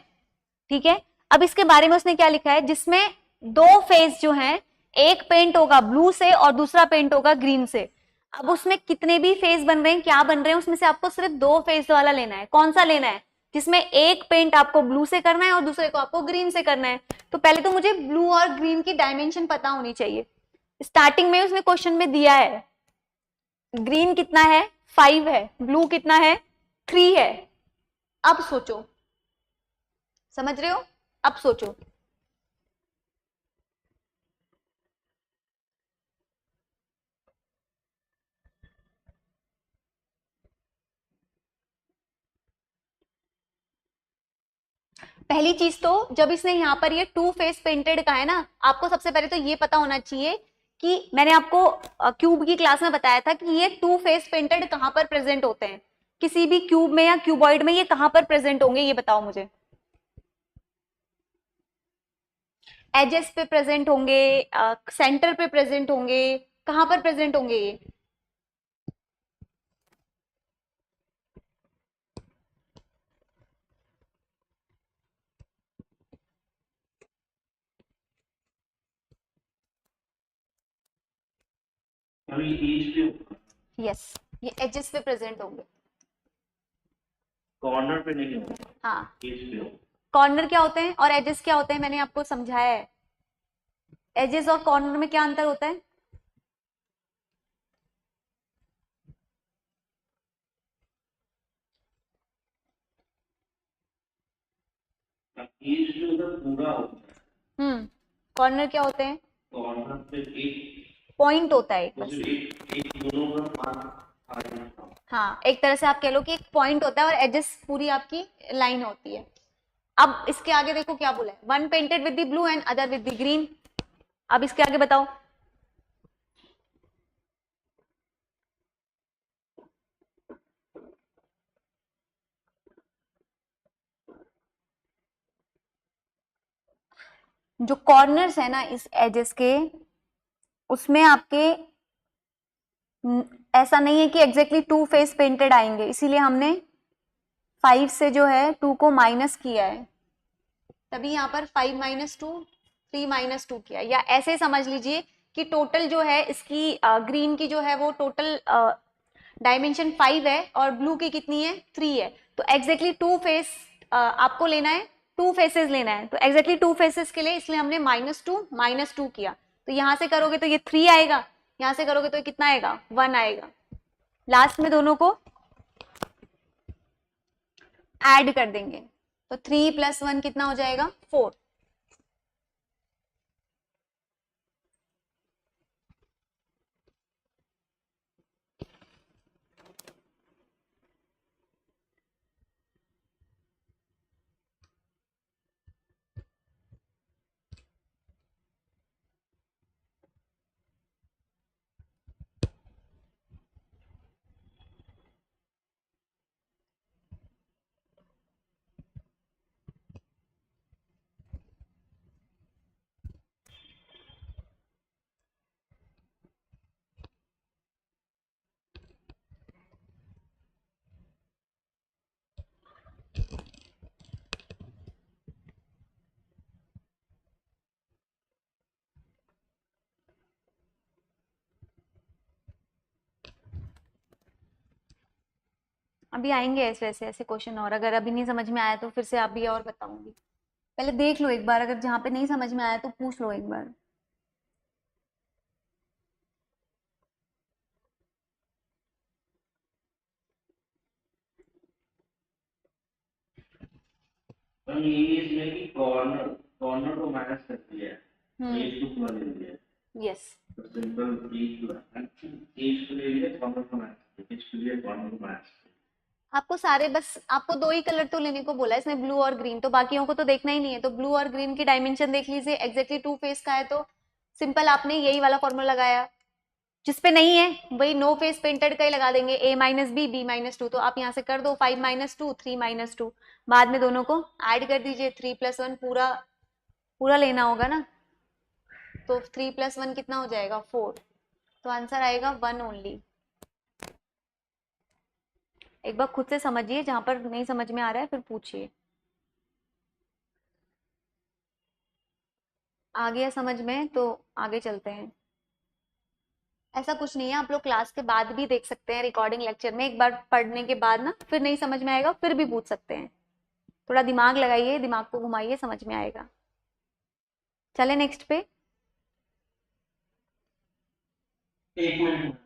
ठीक है। अब इसके बारे में उसने क्या लिखा है, जिसमें दो फेस जो हैं, एक पेंट होगा ब्लू से और दूसरा पेंट होगा ग्रीन से। अब उसमें कितने भी फेस बन रहे हैं, क्या बन रहे हैं, उसमें से आपको सिर्फ दो फेस वाला लेना है। कौन सा लेना है, जिसमें एक पेंट आपको ब्लू से करना है और दूसरे को आपको ग्रीन से करना है। तो पहले तो मुझे ब्लू और ग्रीन की डायमेंशन पता होनी चाहिए। स्टार्टिंग में उसने क्वेश्चन में दिया है ग्रीन कितना है 5 है, ब्लू कितना है 3 है। अब सोचो, समझ रहे हो, अब सोचो। पहली चीज तो जब इसने यहां पर ये टू फेस पेंटेड का है ना, आपको सबसे पहले तो ये पता होना चाहिए कि मैंने आपको क्यूब की क्लास में बताया था कि ये टू फेस पेंटेड कहां पर प्रेजेंट होते हैं, किसी भी क्यूब में या क्यूबॉइड में ये कहां पर प्रेजेंट होंगे, ये बताओ मुझे। एजेस पे प्रेजेंट होंगे, सेंटर पे प्रेजेंट होंगे, कहां पर प्रेजेंट होंगे ये? अभी एज पे होगा, यस, ये एजेस पे प्रेजेंट होंगे। कॉर्नर पे नहीं होगा, हाँ, एज पे होगा। कॉर्नर क्या होते हैं और एजेस क्या होते हैं, मैंने आपको समझाया है। एजेस और कॉर्नर में क्या अंतर होता है? एज जो होगा पूरा होता है, कॉर्नर क्या होते हैं? कॉर्नर पे एक पॉइंट होता है एक तो बस। सिर्फ एक दोनों का पार्ट आ जाता है। हाँ, एक तरह से आप कह लो कि एक पॉइंट होता है और एजेस पूरी आपकी लाइन होती है। अब इसके आगे देखो क्या बोला है, one painted with the blue and other with the green. अब इसके आगे बताओ। जो कॉर्नर्स है ना इस एजेस के, उसमें आपके ऐसा नहीं है कि एग्जैक्टली टू फेस पेंटेड आएंगे, इसीलिए हमने 5 से जो है 2 को माइनस किया है, तभी यहाँ पर 5 माइनस 2 3 माइनस 2 किया। या ऐसे समझ लीजिए कि टोटल जो है इसकी ग्रीन की जो है वो टोटल डायमेंशन 5 है और ब्लू की कितनी है 3 है। तो एग्जैक्टली टू फेस आपको लेना है, टू फेसेस लेना है, तो एग्जैक्टली टू फेसेस के लिए इसलिए हमने माइनस टू किया। तो यहां से करोगे तो ये 3 आएगा, यहां से करोगे तो ये कितना आएगा 1 आएगा। लास्ट में दोनों को ऐड कर देंगे तो 3 + 1 कितना हो जाएगा 4। अभी आएंगे ऐसे ऐसे ऐसे क्वेश्चन, और अगर अभी नहीं समझ में आया तो फिर से आप भी और बताऊंगी। पहले देख लो एक बार, अगर जहां पे नहीं समझ में आया तो पूछ लो एक बार। पर ये इसमें कि कॉर्नर कॉर्नर को माइनस कर दिया है, एज को पूरा ले लिया है। यस, तो सिंपल एज को ले लिया, कॉर्नर को माइनस, एज के लिए कॉर्नर को माइनस। आपको सारे बस आपको दो ही कलर तो लेने को बोला है इसने, ब्लू और ग्रीन, तो बाकियों को तो देखना ही नहीं है। तो ब्लू और ग्रीन की डायमेंशन देख लीजिए, एग्जैक्टली टू फेस का है तो सिंपल आपने यही वाला फॉर्मूला लगाया। जिसपे नहीं है वही नो फेस पेंटेड का ही लगा देंगे, a माइनस बी माइनस 2। तो आप यहाँ से कर दो 5 माइनस 2 3 माइनस 2, बाद में दोनों को ऐड कर दीजिए। 3 + 1 पूरा पूरा लेना होगा ना, तो 3 + 1 कितना हो जाएगा 4। तो आंसर आएगा 1 ओनली। एक बार खुद से समझिए, जहां पर नहीं समझ में आ रहा है फिर पूछिए। आ गया समझ में तो आगे चलते हैं। ऐसा कुछ नहीं है, आप लोग क्लास के बाद भी देख सकते हैं, रिकॉर्डिंग लेक्चर में एक बार पढ़ने के बाद ना फिर नहीं समझ में आएगा फिर भी पूछ सकते हैं। थोड़ा दिमाग लगाइए, दिमाग को घुमाइए, समझ में आएगा। चले नेक्स्ट पे। 1 मिनट।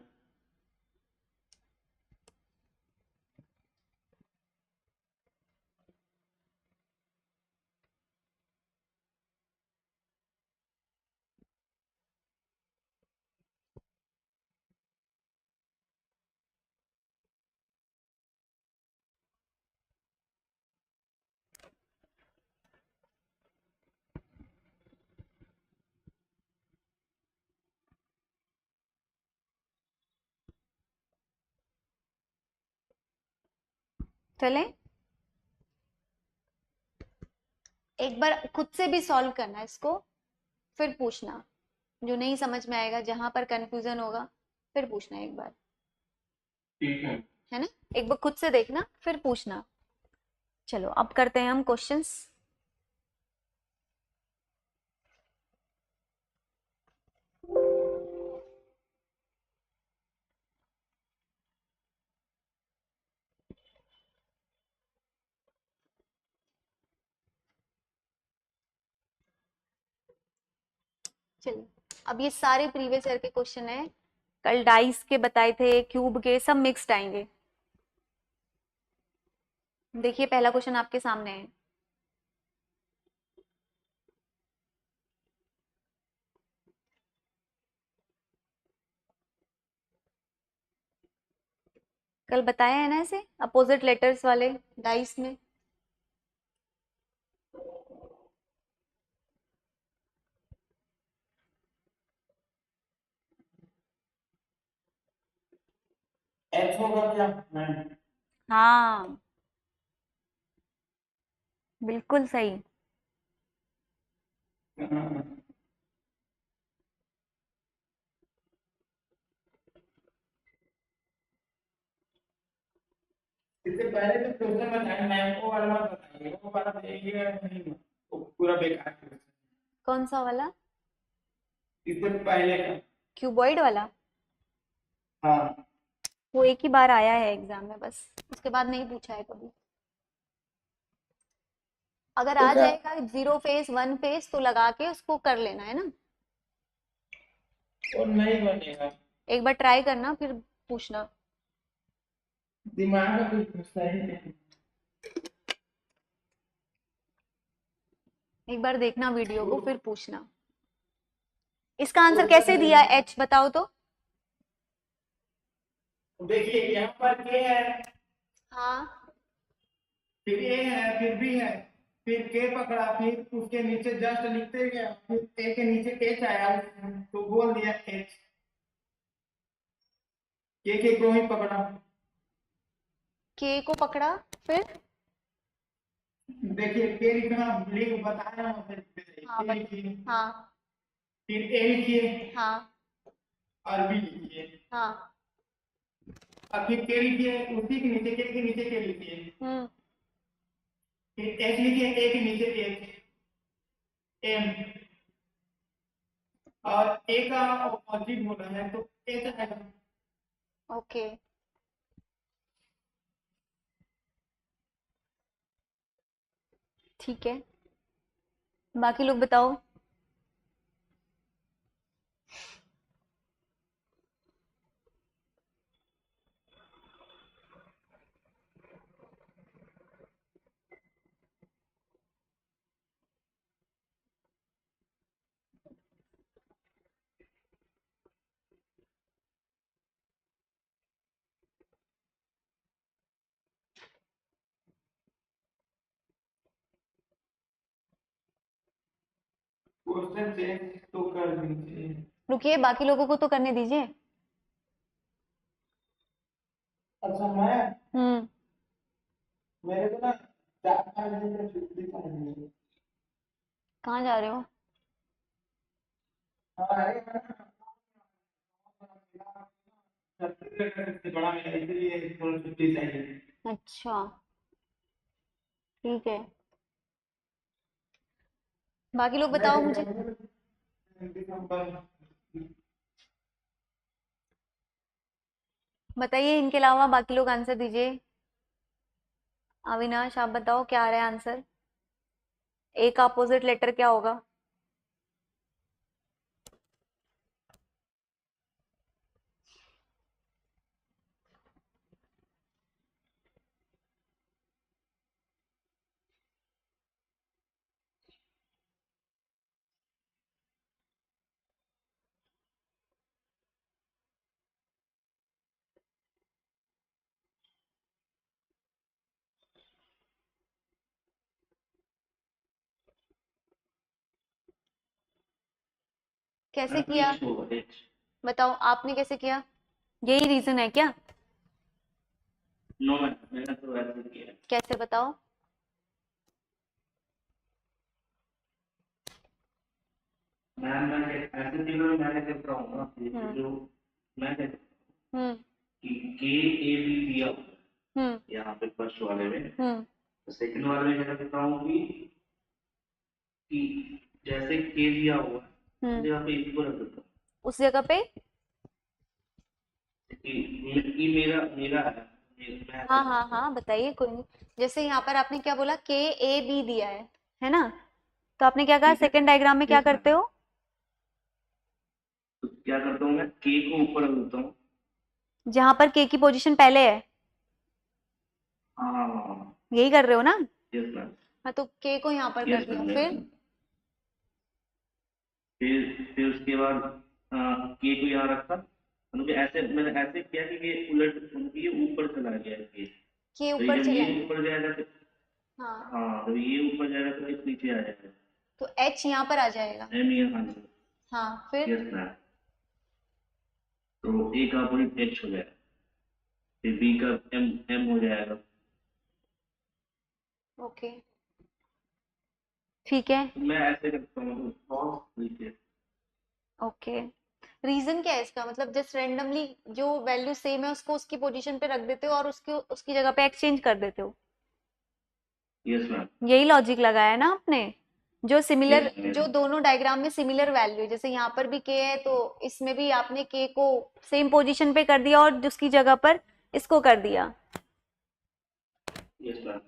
चले, एक बार खुद से भी सॉल्व करना इसको, फिर पूछना। जो नहीं समझ में आएगा, जहां पर कंफ्यूजन होगा, फिर पूछना एक बार, ठीक है। है ना। एक बार खुद से देखना फिर पूछना। चलो अब करते हैं हम क्वेश्चंस। चलिए, अब ये सारे प्रीवियस ईयर के क्वेश्चन है, कल डाइस के बताए थे, क्यूब के, सब मिक्स्ड आएंगे। देखिए पहला क्वेश्चन आपके सामने है। कल बताया है ना ऐसे अपोजिट लेटर्स वाले डाइस में। एच होगा क्या मैम? हाँ, बिल्कुल सही। हाँ। इससे पहले जो क्वेश्चन बताया मैम वो वाला मत बताइए, वो वाला देखिएगा नहीं, वो पूरा बेकार क्वेश्चन। कौन सा वाला? इससे पहले का। क्यूबॉइड वाला? हाँ। वो एक ही बार आया है एग्जाम में बस, उसके बाद नहीं पूछा है कभी। अगर तो आ क्या जाएगा 0 फेस 1 फेस तो लगा के उसको कर लेना है ना। वो नहीं बनेगा? एक बार ट्राई करना फिर पूछना। दिमाग में कुछ सही नहीं। एक बार देखना वीडियो को फिर पूछना। इसका आंसर कैसे दिया एच बताओ तो। देखिए यहाँ पर के है, हाँ, फिर ए है, फिर बी है, फिर के पकड़ा, फिर उसके नीचे जस्ट लिखते गया, फिर ए के नीचे एच आया तो बोल दिया एच। के को ही पकड़ा। के को पकड़ा, फिर देखिए के लिखना लिख बताया हूं, फिर हाँ के लिखिए, हाँ फिर ए लिखिए हाँ और बी लिखिए, हाँ। और फिर के लिखिए, उसी के नीचे के लिखिए, हम्म। फिर एच लिखिए, ए के नीचे एच एम, और ए का अपोजिट होना है तो एच आएगा। ओके, ठीक है। बाकी लोग बताओ। क्वेश्चन चेंज तो कर दीजिए। रुकिए, बाकी लोगों को तो करने दीजिए। अच्छा मैं, हम्म। मेरे को ना 4-5 दिन में छुट्टी चाहिए। कहाँ जा रहे हो? हाँ अरे मैं छत्तीसगढ़ से बड़ा मेरा, इसलिए थोड़ी छुट्टी चाहिए। अच्छा, ठीक है। बाकी लोग मैं बताओ तो मुझे। बताइए, इनके अलावा बाकी लोग आंसर दीजिए। अविनाश आप बताओ क्या आ रहा है आंसर। ए का अपोजिट लेटर क्या होगा? कैसे किया? एच होगा, एच। बताओ आपने कैसे किया? यही रीजन है क्या? नो मैम, मैंने तो ऐसे किया है। कैसे बताओ? मैम मैं ऐसे चीजों में मैंने करता हूँ ना, हम्म जो मैं कहता हम्म हूँ कि के ए बी दिया हुआ है हम्म यहाँ पे फर्स्ट वाले में, हम्म तो सेकंड वाले में क्या कहता हूँ कि जैसे के दिया हुआ है उस हम्म जगह पे इसको रख देता हूँ उस जगह पे। कि मेरा मेरा है, मैं ऐसा हाँ करता हाँ हूँ। हाँ, बताइए, कोई नहीं। जैसे यहाँ पर आपने क्या बोला, के ए बी दिया है ना? तो आपने क्या कहा, ठीक है, सेकंड डायग्राम में क्या यस करते मैम। हो? तो क्या करता हूँ मैं, के को ऊपर रख देता हूँ। जहां पर के की पोजीशन पहले है, हाँ, यही कर रहे हो ना? यस मैम, हाँ, तो के को यहाँ पर कर यस दिया, मैम, यस फिर? मैम। फिर उसके बाद के को यहाँ रखा, मतलब ऐसे मैंने ऐसे किया कि ये उलट, मतलब ये ऊपर चला गया के। के तो ये ऊपर जब चला ये गया। ऊपर जाएगा तो, हाँ, हाँ तो ये ऊपर जाएगा तो ये नीचे आ जाएगा। तो एच यहाँ पर आ जाएगा। एम ये, हाँ जी, हाँ, फिर? Yes ma'am. तो ए का अपोजिट एच हो जाएगा, फिर बी का एम एम हो जाएगा। ओके, ठीक है। तो मैं ऐसे करता हूँ, तो बहुत तरीके से। ओके, रीजन क्या है इसका? मतलब जस्ट रेंडमली जो वैल्यू सेम है उसको उसकी पोजीशन पे रख देते हो और उसकी उसकी जगह पे एक्सचेंज कर देते हो। यस मैम, यही लॉजिक लगाया है ना आपने? जो सिमिलर, यस मैम, जो दोनों डायग्राम में सिमिलर वैल्यू, जैसे यहाँ पर भी के है तो इसमें भी आपने के को सेम पोजीशन पे कर दिया और उसकी जगह पर इसको कर दिया। Yes ma'am.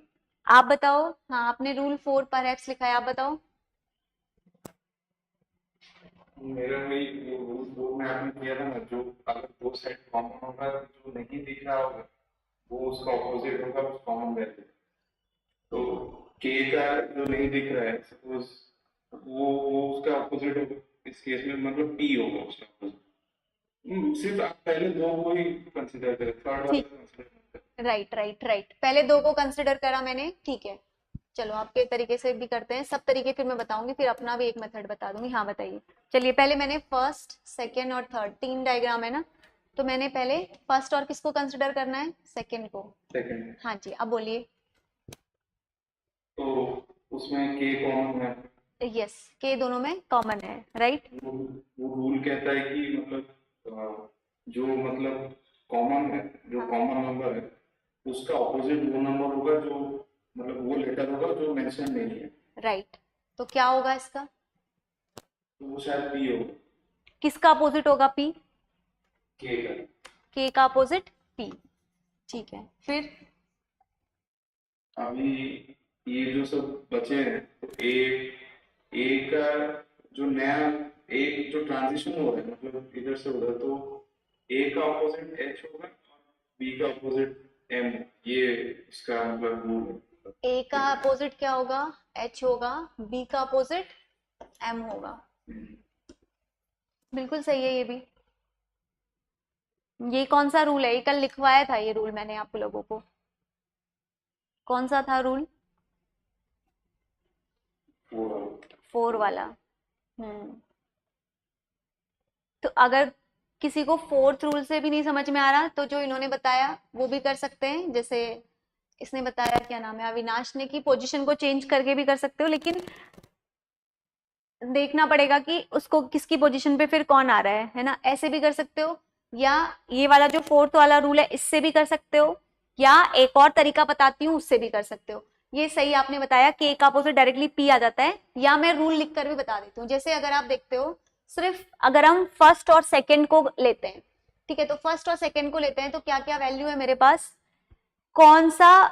आप बताओ। हाँ, आपने रूल 4 पर एक्स लिखा है, आप बताओ। मेरा वही वो मैं आपने किया था ना, जो अगर दो सेट कॉमन होगा जो नहीं दिख रहा होगा वो उसका ऑपोजिट होगा उस कॉमन वैल्यू। तो के का जो नहीं दिख रहा है सपोज वो उसका ऑपोजिट होगा, इस केस में मतलब पी होगा उसका ऑपोजिट। सिर्फ आप पहले दो को ही कंसीडर करें, थर्ड वाले ठीक, को कंसीडर करें। राइट राइट राइट, पहले दो को कंसिडर करा मैंने, ठीक है। चलो आपके तरीके से भी करते हैं, सब तरीके फिर मैं बताऊंगी, फिर अपना भी एक मेथड बता दूंगी। हाँ बताइए। चलिए, पहले मैंने फर्स्ट, सेकेंड और थर्ड, तीन डायग्राम है ना, तो मैंने पहले फर्स्ट और किसको कंसिडर करना है? सेकेंड को। सेकंड, हाँ जी, अब बोलिए। तो उसमें के कॉमन है। यस, के दोनों में कॉमन है, राइट। वो रूल कहता है कि मतलब जो मतलब कॉमन है, जो हाँ, कॉमन नंबर है उसका ऑपोजिट वो नंबर होगा जो मतलब वो लेटर होगा जो मेंशन नहीं है। राइट। तो क्या होगा इसका? तो वो शायद पी होगा, किसका अपोजिट होगा? पी। के का। के का अपोजिट पी, ठीक है, फिर? अभी ये जो सब बचे हैं तो ए का जो नया एक जो ट्रांजिशन हो रहा है मतलब इधर से उधर, तो ए का ऑपोजिट एच होगा और बी का ऑपोजिट एम। ये इसका मतलब रूल है। ए का अपोजिट क्या होगा? एच होगा। बी का अपोजिट एम होगा। बिल्कुल सही है ये भी। ये कौन सा रूल है? ये कल लिखवाया था ये रूल मैंने आप लोगों को। कौन सा था रूल? 4 वाला। हम्म। तो अगर किसी को फोर्थ रूल से भी नहीं समझ में आ रहा तो जो इन्होंने बताया वो भी कर सकते हैं। जैसे इसने बताया, क्या नाम है, अविनाश ने, कि पोजीशन को चेंज करके भी कर सकते हो, लेकिन देखना पड़ेगा कि उसको किसकी पोजीशन पे फिर कौन आ रहा है ना? ऐसे भी कर सकते हो, या ये वाला जो फोर्थ वाला रूल है इससे भी कर सकते हो, या एक और तरीका बताती हूँ उससे भी कर सकते हो। ये सही आपने बताया कि एक अपोजिट डायरेक्टली पी आ जाता है, या मैं रूल लिखकर भी बता देती हूँ। जैसे अगर आप देखते हो सिर्फ अगर हम फर्स्ट और सेकंड को लेते हैं, ठीक है, तो फर्स्ट और सेकंड को लेते हैं तो क्या क्या वैल्यू है मेरे पास, कौन सा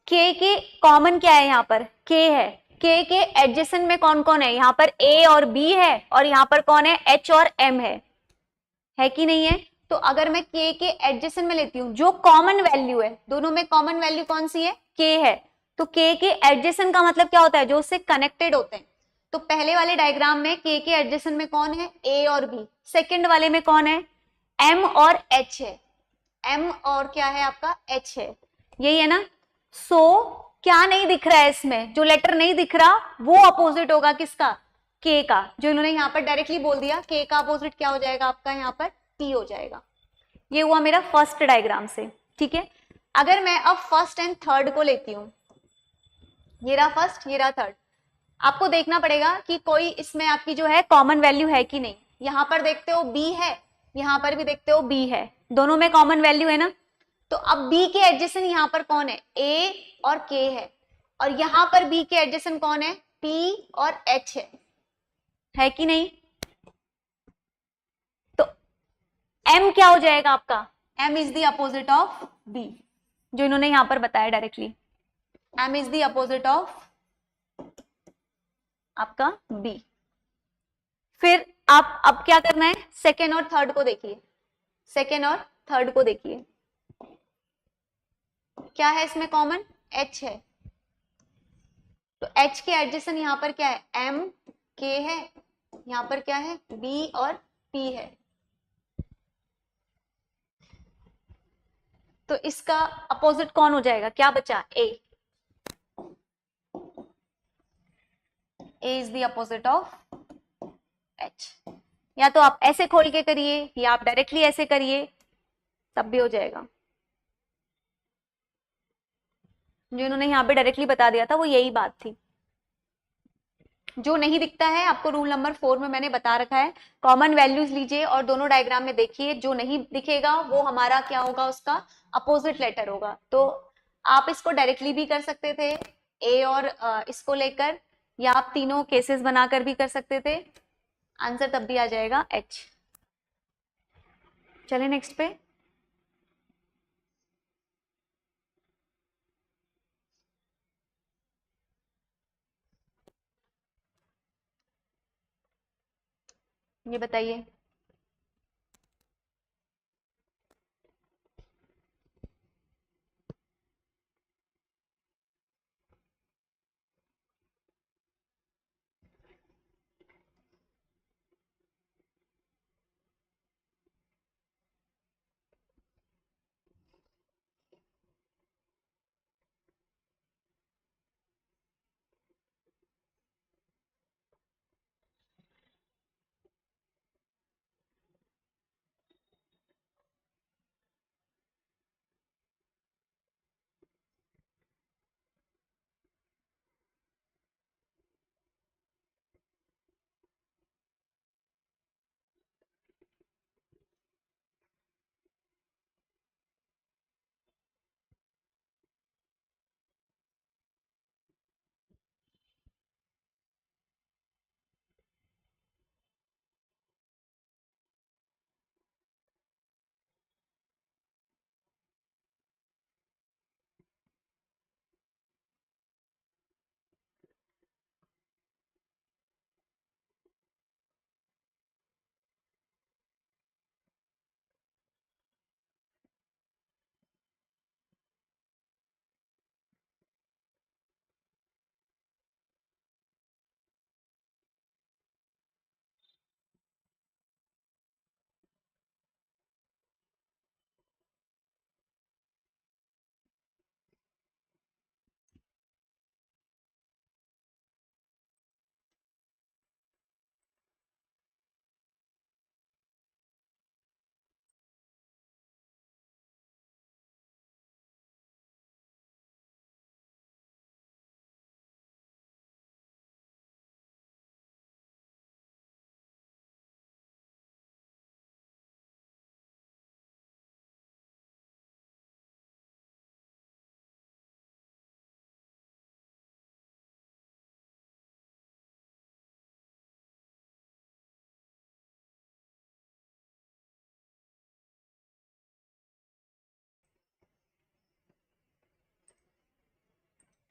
के के कॉमन क्या है, यहाँ पर के है, के एडजेसेंट में कौन कौन है, यहाँ पर ए और बी है और यहाँ पर कौन है, एच और एम है कि नहीं है। तो अगर मैं के एडजेसेंट में लेती हूँ, जो कॉमन वैल्यू है, दोनों में कॉमन वैल्यू कौन सी है, के है, तो के एडजेसेंट का मतलब क्या होता है, जो उससे कनेक्टेड होते हैं। तो पहले वाले डायग्राम में के एडजेसेंट में कौन है, ए और बी, सेकंड वाले में कौन है, एम और एच है, एम और क्या है आपका, एच है, यही है ना। क्या नहीं दिख रहा है इसमें, जो लेटर नहीं दिख रहा वो अपोजिट होगा किसका, के का, जो इन्होंने यहाँ पर डायरेक्टली बोल दिया, के का अपोजिट क्या हो जाएगा आपका, यहाँ पर टी हो जाएगा। ये हुआ मेरा फर्स्ट डायग्राम से, ठीक है। अगर मैं अब फर्स्ट एंड थर्ड को लेती हूँ, ये रहा फर्स्ट, ये रहा थर्ड, आपको देखना पड़ेगा कि कोई इसमें आपकी जो है कॉमन वैल्यू है कि नहीं। यहां पर देखते हो बी है, यहां पर भी देखते हो बी है, दोनों में कॉमन वैल्यू है ना। तो अब बी के एडजेसेंट यहां पर कौन है, ए और के है, और यहां पर बी के एडजेसेंट कौन है, पी और एच है कि नहीं। तो एम क्या हो जाएगा आपका, M is the opposite of B, जो इन्होंने यहां पर बताया directly, M is the opposite of आपका बी। फिर आप अब क्या करना है, सेकेंड और थर्ड को देखिए, सेकेंड और थर्ड को देखिए, क्या है इसमें कॉमन, एच है, तो एच के एडजेसेंट यहां पर क्या है, एम के है, यहां पर क्या है, बी और पी है। तो इसका अपोजिट कौन हो जाएगा, क्या बचा, A is the opposite of H. या तो आप ऐसे खोल के करिए या आप डायरेक्टली ऐसे करिए, तब भी हो जाएगा। जो इन्होंने यहाँ पे डायरेक्टली बता दिया था वो यही बात थी। जो नहीं दिखता है आपको रूल नंबर 4 में मैंने बता रखा है, कॉमन वैल्यूज लीजिए और दोनों डायग्राम में देखिए, जो नहीं दिखेगा वो हमारा क्या होगा, उसका अपोजिट लेटर होगा। तो आप इसको डायरेक्टली भी कर सकते थे ए और इसको लेकर, या आप तीनों केसेस बनाकर भी कर सकते थे, आंसर तब भी आ जाएगा एच। चले नेक्स्ट पे, ये बताइए।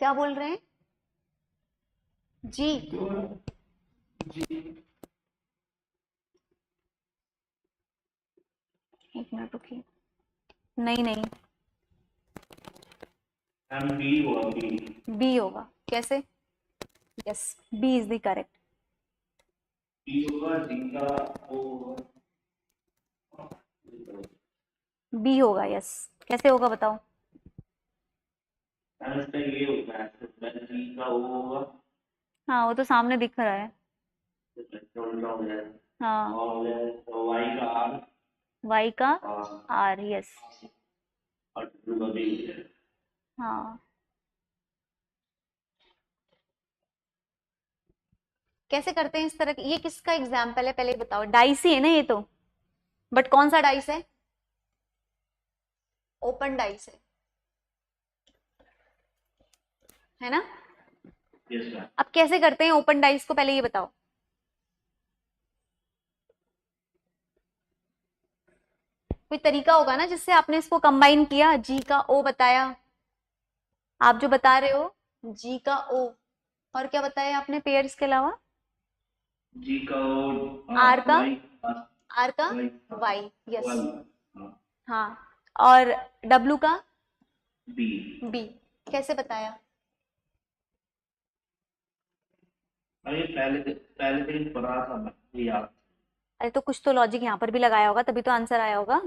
क्या बोल रहे हैं? जी, एक मिनट रुकिए। नहीं नहीं, मैम बी हुआ, बी। बी होगा। कैसे? Yes, B is the correct. B होगा, डी का ओ होगा। बी होगा, यस। कैसे होगा बताओ? मैम इसका ये होता है, डी का ओ होगा, हाँ, वो तो सामने दिख रहा है। तो उल्टा हो जाएगा। हाँ, और वाई का आर, वाई का और आर, यस। डब्ल्यू का बी हो जाएगा। हाँ, कैसे करते हैं इस तरह की? ये किसका एग्जाम्पल है पहले बताओ? डाइस ही है ना ये तो, बट कौन सा डाइस है? ओपन डाइस है ना? Yes ma'am. अब कैसे करते हैं ओपन डाइस को, पहले ये बताओ। कोई तरीका होगा ना जिससे आपने इसको कंबाइन किया, जी का ओ बताया, आप जो बता रहे हो जी का ओ, और क्या बताया आपने पेयर्स के अलावा? जी का ओ, आर का, वाई, आर का वाई, वाई, यस। वाई, हाँ, और डब्लू का बी। बी। कैसे बताया? अरे पहले से ही पढ़ा था मैं, ये याद। अरे तो कुछ तो लॉजिक यहाँ पर भी लगाया होगा, तभी तो आंसर आया होगा।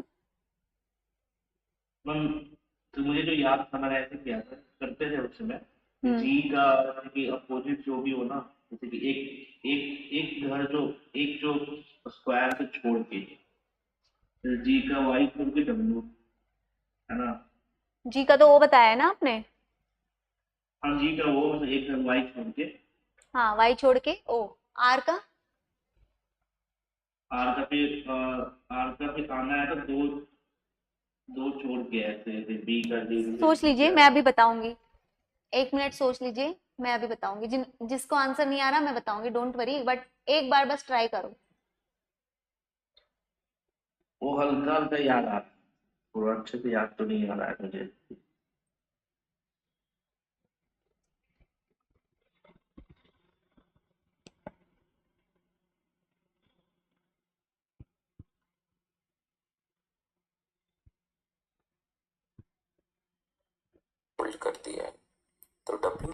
मैम तो मुझे जो याद था, मैंने ऐसे किया था, करते थे उस समय। हम्म, जी का जैसे कि अपोजिट जो भी हो ना, जैसे कि एक एक एक घर जो, एक जो स्क्वायर से छोड़ के, फिर जी का वाई छोड़ के डब्ल्यू, है ना। जी का तो ओ बताया है ना आपने? हाँ, जी का वो मतलब एक घर वाई छोड़ के, हाँ, वाई छोड़ के ओ। आर का? आर का फिर आना है तो दो, दो छोड़ के ऐसे, फिर बी का डी, फिर सोच सी लीजिए, का। मैं अभी बताऊंगी। एक मिनट सोच लीजिए, मैं अभी बताऊंगी। जिसको आंसर नहीं आ रहा मैं बताऊंगी, डोंट वरी, बट एक बार बस ट्राई करो। वो हल्का हल्का याद आ रहा है, पूरा अच्छे से याद तो नहीं आ रहा है मुझे। होल्ड करती है तो डब्ल्यू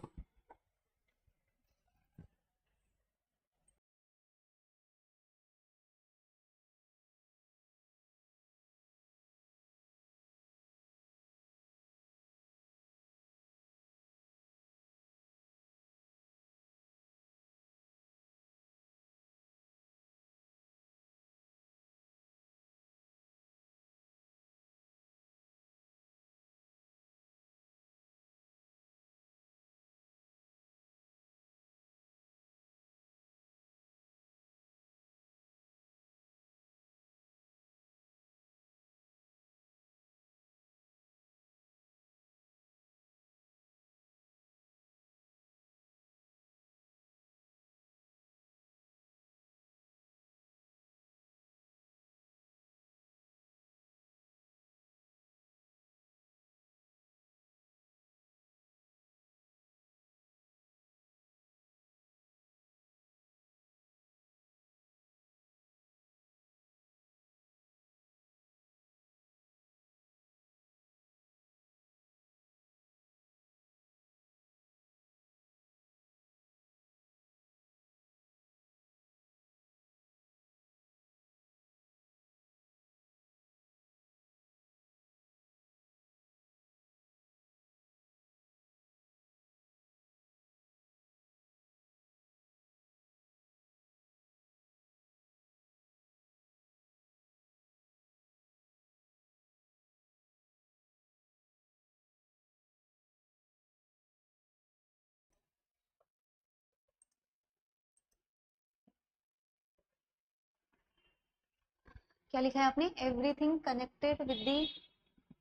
क्या लिखा है आपने? Everything connected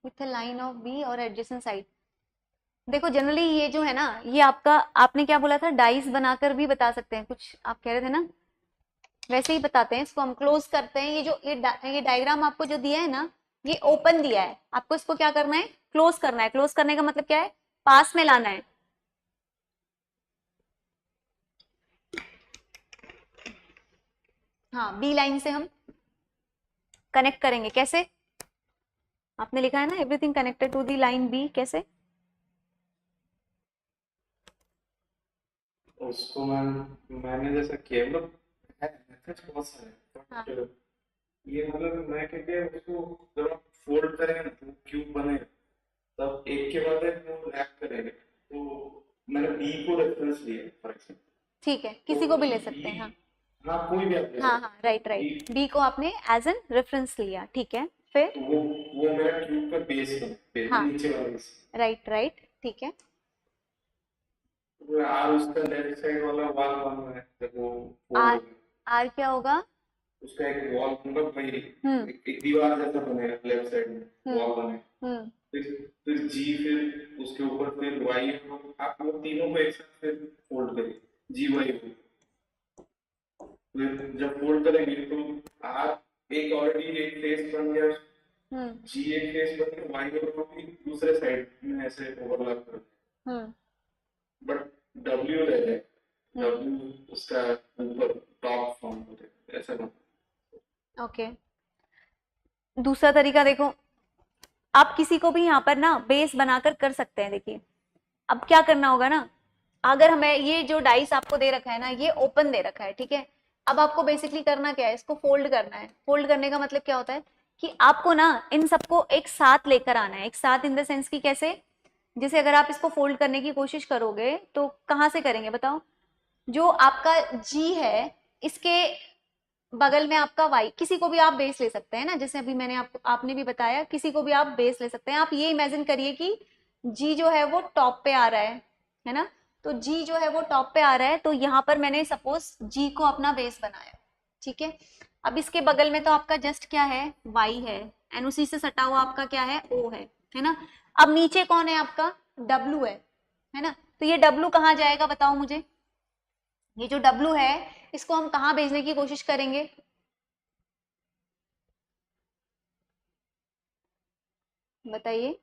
with line of B और एडजेसेंट साइड। देखो जनरली ये जो है ना, ये आपका, आपने क्या बोला था, डाइस बनाकर भी बता सकते हैं, कुछ आप कह रहे थे ना, वैसे ही बताते हैं इसको हम। क्लोज करते हैं, ये जो ये डायग्राम आपको जो दिया है ना, ये ओपन दिया है, आपको इसको क्या करना है? क्लोज करना है। क्लोज करने का मतलब क्या है? पास में लाना है। हाँ, बी लाइन से हम कनेक्ट करेंगे। कैसे? आपने लिखा है ना everything connected to the line B, कैसे? उसको मैंने जैसा किया मतलब methods बहुत सारे हाँ। but ये मतलब मैं क्योंकि उसको जब आप फोल्ड करेंगे ना तो क्यूब बनेगा, तब एक के बाद एक वो लैप करेंगे, तो मैंने बी को रेफरेंस लिया फॉर एग्जाम्पल। ठीक है, तो किसी को भी ले सकते बी, हैं। हाँ हाँ कोई भी आप ले हाँ सकते हाँ, राइट हैं। राइट, बी को आपने एज एन रेफरेंस लिया, ठीक है, फिर? तो वो मेरा क्यूब का बेस बने, हाँ, नीचे वाला बेस। राइट राइट, ठीक है। तो आर उसका लेफ्ट साइड वाला वॉल बन रहा है जब वो आर, फोल्ड, आर क्या होगा? उसका एक वॉल मतलब भाई हम्म एक दीवार जैसा बनेगा लेफ्ट साइड में, हम्म वॉल बने। हम्म फिर जी, फिर उसके ऊपर फिर वाई, आप वो तीनों को एक साथ फिर फोल्ड करिए, जी वाई को। फिर जब फोल्ड करेंगे तो आर एक ऑलरेडी एक फेस बन गया, हम्म जी एक फेस बन गया, वाई और भी दूसरे साइड में ऐसे ओवरलैप कर, हम्म बट डब्ल्यू रह जाए, हम्म डब्ल्यू उसका ऊपर टॉप फॉर्म होता है ऐसा बन। ओके, दूसरा तरीका देखो, आप किसी को भी यहाँ पर ना बेस बनाकर कर सकते हैं। देखिए, अब क्या करना होगा ना, अगर हमें ये जो डाइस आपको दे रखा है ना, ये ओपन दे रखा है, ठीक है। अब आपको बेसिकली करना क्या है, इसको फोल्ड करना है। फोल्ड करने का मतलब क्या होता है कि आपको ना इन सबको एक साथ लेकर आना है। एक साथ इन द सेंस की कैसे? जैसे अगर आप इसको फोल्ड करने की कोशिश करोगे तो कहाँ से करेंगे बताओ? जो आपका जी है, इसके बगल में आपका वाई, किसी को भी आप बेस ले सकते हैं ना, जैसे अभी मैंने आपने भी बताया, किसी को भी आप बेस ले सकते हैं। आप ये इमेजिन करिए कि जी जो है वो टॉप पे आ रहा है ना? तो जी जो है वो टॉप पे आ रहा है, तो यहाँ पर मैंने सपोज जी को अपना बेस बनाया, ठीक है। अब इसके बगल में तो आपका जस्ट क्या है, वाई है, एंड उसी से सटा हुआ आपका क्या है, ओ है ना? अब नीचे कौन है आपका, डब्लू है ना? तो ये डब्लू कहाँ जाएगा बताओ मुझे? ये जो डब्लू है, इसको हम कहाँ भेजने की कोशिश करेंगे? बताइए।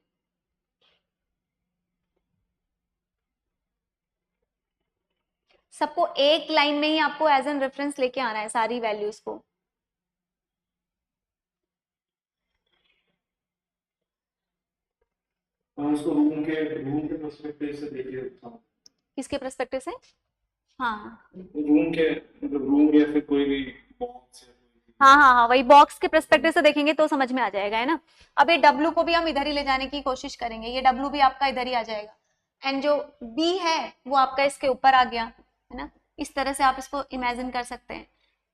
सबको एक लाइन में ही आपको एज एन रेफरेंस लेके आना है सारी वैल्यूज को। मैं उसको रूम के पर्सपेक्टिव से देख लेता हूँ। किसके पर्सपेक्टिव से? हाँ रूम के मतलब रूम या फिर कोई भी बॉक्स है, हाँ हाँ हाँ, वही बॉक्स के पर्सपेक्टिव से देखेंगे तो समझ में आ जाएगा, है ना? अब ये डब्लू को भी हम इधर ही ले जाने की कोशिश करेंगे, ये डब्लू भी आपका इधर ही आ जाएगा, एंड जो बी है वो आपका इसके ऊपर आ गया, है ना? इस तरह से आप इसको इमेजिन कर सकते हैं।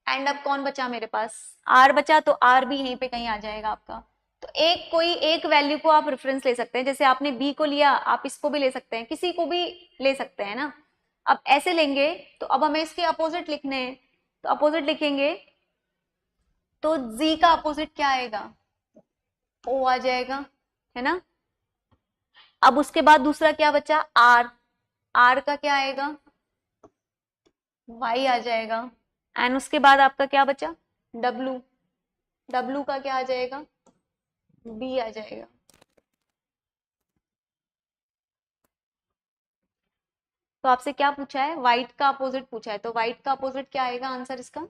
एंड अब कौन बचा मेरे पास, आर बचा, तो आर भी यहीं पे कहीं आ जाएगा आपका। तो एक कोई एक वैल्यू को आप रेफरेंस ले सकते हैं, जैसे आपने बी को लिया, आप इसको भी ले सकते हैं, किसी को भी ले सकते हैं ना। अब ऐसे लेंगे तो अब हमें इसके अपोजिट लिखने हैं, तो अपोजिट लिखेंगे तो z का अपोजिट क्या आएगा, o आ जाएगा, है ना? अब उसके बाद दूसरा क्या बचा, r, r का क्या आएगा, y आ जाएगा, एंड उसके बाद आपका क्या बचा, w, w का क्या आ जाएगा, b आ जाएगा। तो आपसे क्या पूछा है, व्हाइट का अपोजिट पूछा है, तो व्हाइट का अपोजिट क्या आएगा आंसर इसका?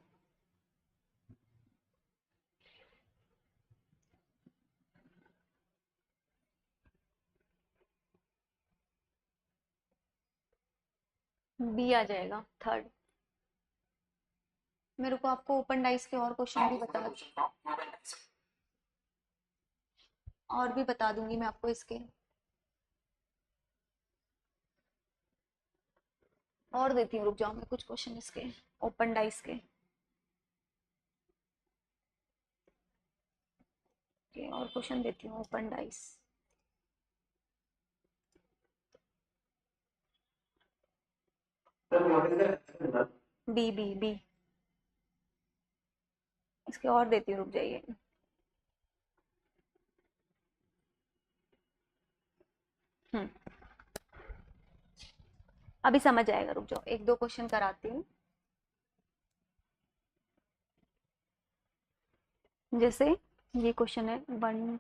बी आ जाएगा थर्ड। मेरे को आपको ओपन डाइस के और क्वेश्चन भी और भी बता दूंगी मैं आपको इसके, और देती हूँ, रुक जाओ, मैं कुछ क्वेश्चन इसके ओपन डाइस के और क्वेश्चन देती हूँ open dice. B B B, इसके और देती हूँ, रुक जाइए। हम्म, अभी समझ आएगा, रुक जाओ, एक दो क्वेश्चन कराती हूँ। जैसे ये क्वेश्चन है 1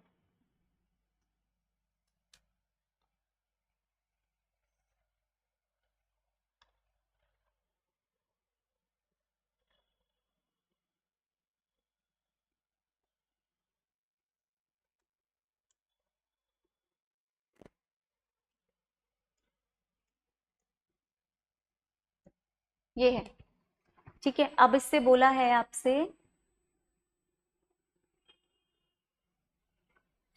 ये है, ठीक है। अब इससे बोला है आपसे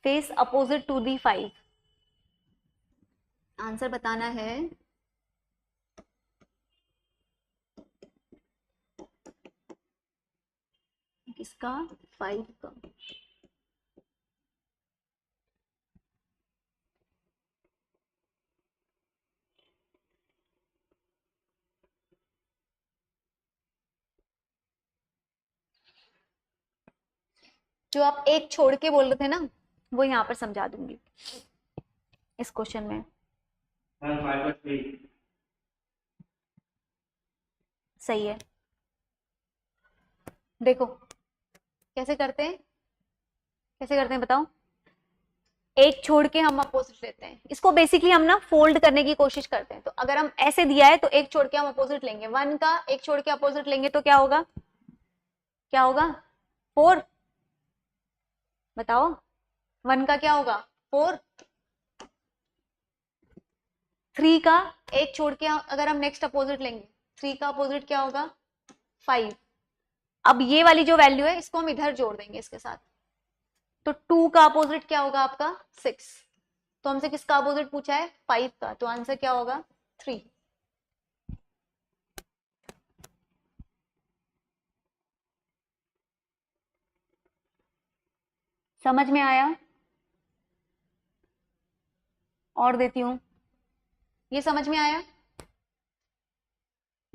face opposite to the 5, answer बताना है। किसका? 5 का। जो आप एक छोड़ के बोल रहे थे ना, वो यहाँ पर समझा दूंगी इस क्वेश्चन में। मैम 5/3 सही है। देखो कैसे करते हैं, कैसे करते हैं बताओ। एक छोड़ के हम अपोजिट लेते हैं, इसको बेसिकली हम ना फोल्ड करने की कोशिश करते हैं। तो अगर हम ऐसे दिया है तो एक छोड़ के हम अपोजिट लेंगे, 1 का एक छोड़ के अपोजिट लेंगे तो क्या होगा, क्या होगा? 4। बताओ 1 का क्या होगा? 4। 3 का एक छोड़ के अगर हम नेक्स्ट अपोजिट लेंगे, 3 का अपोजिट क्या होगा? 5। अब ये वाली जो वैल्यू है इसको हम इधर जोड़ देंगे इसके साथ, तो 2 का अपोजिट क्या होगा आपका? 6। तो हमसे किसका अपोजिट पूछा है? 5 का, तो आंसर क्या होगा? 3। समझ में आया? और देती हूं, ये समझ में आया?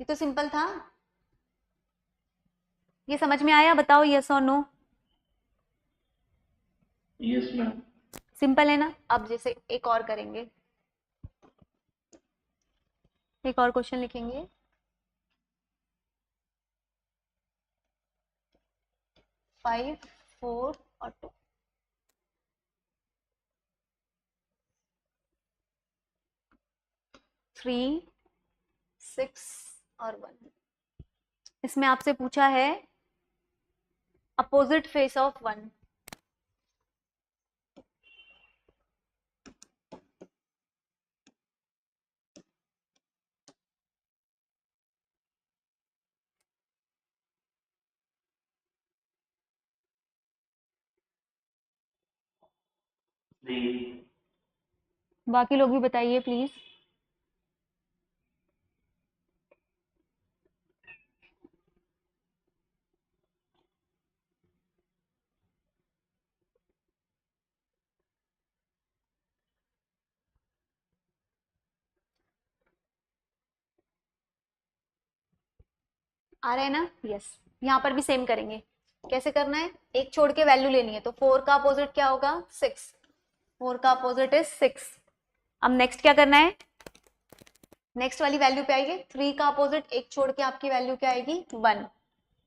ये तो सिंपल था, ये समझ में आया? बताओ यस और नो। Yes ma'am. सिंपल है ना? अब जैसे एक और करेंगे, एक और क्वेश्चन लिखेंगे। 5, 4 और 2। थ्री, 6 और 1। इसमें आपसे पूछा है अपोजिट फेस ऑफ 1। बाकी लोग भी बताइए प्लीज। आ रहा है ना? यस। यहाँ पर भी सेम करेंगे। कैसे करना है? एक छोड़ के वैल्यू लेनी है, तो 4 का अपोजिट क्या होगा? 6। 4 का अपोजिट इज 6। अब नेक्स्ट क्या करना है? नेक्स्ट वाली वैल्यू पे आएगी। 3 का अपोजिट एक छोड़ के आपकी वैल्यू क्या आएगी? 1।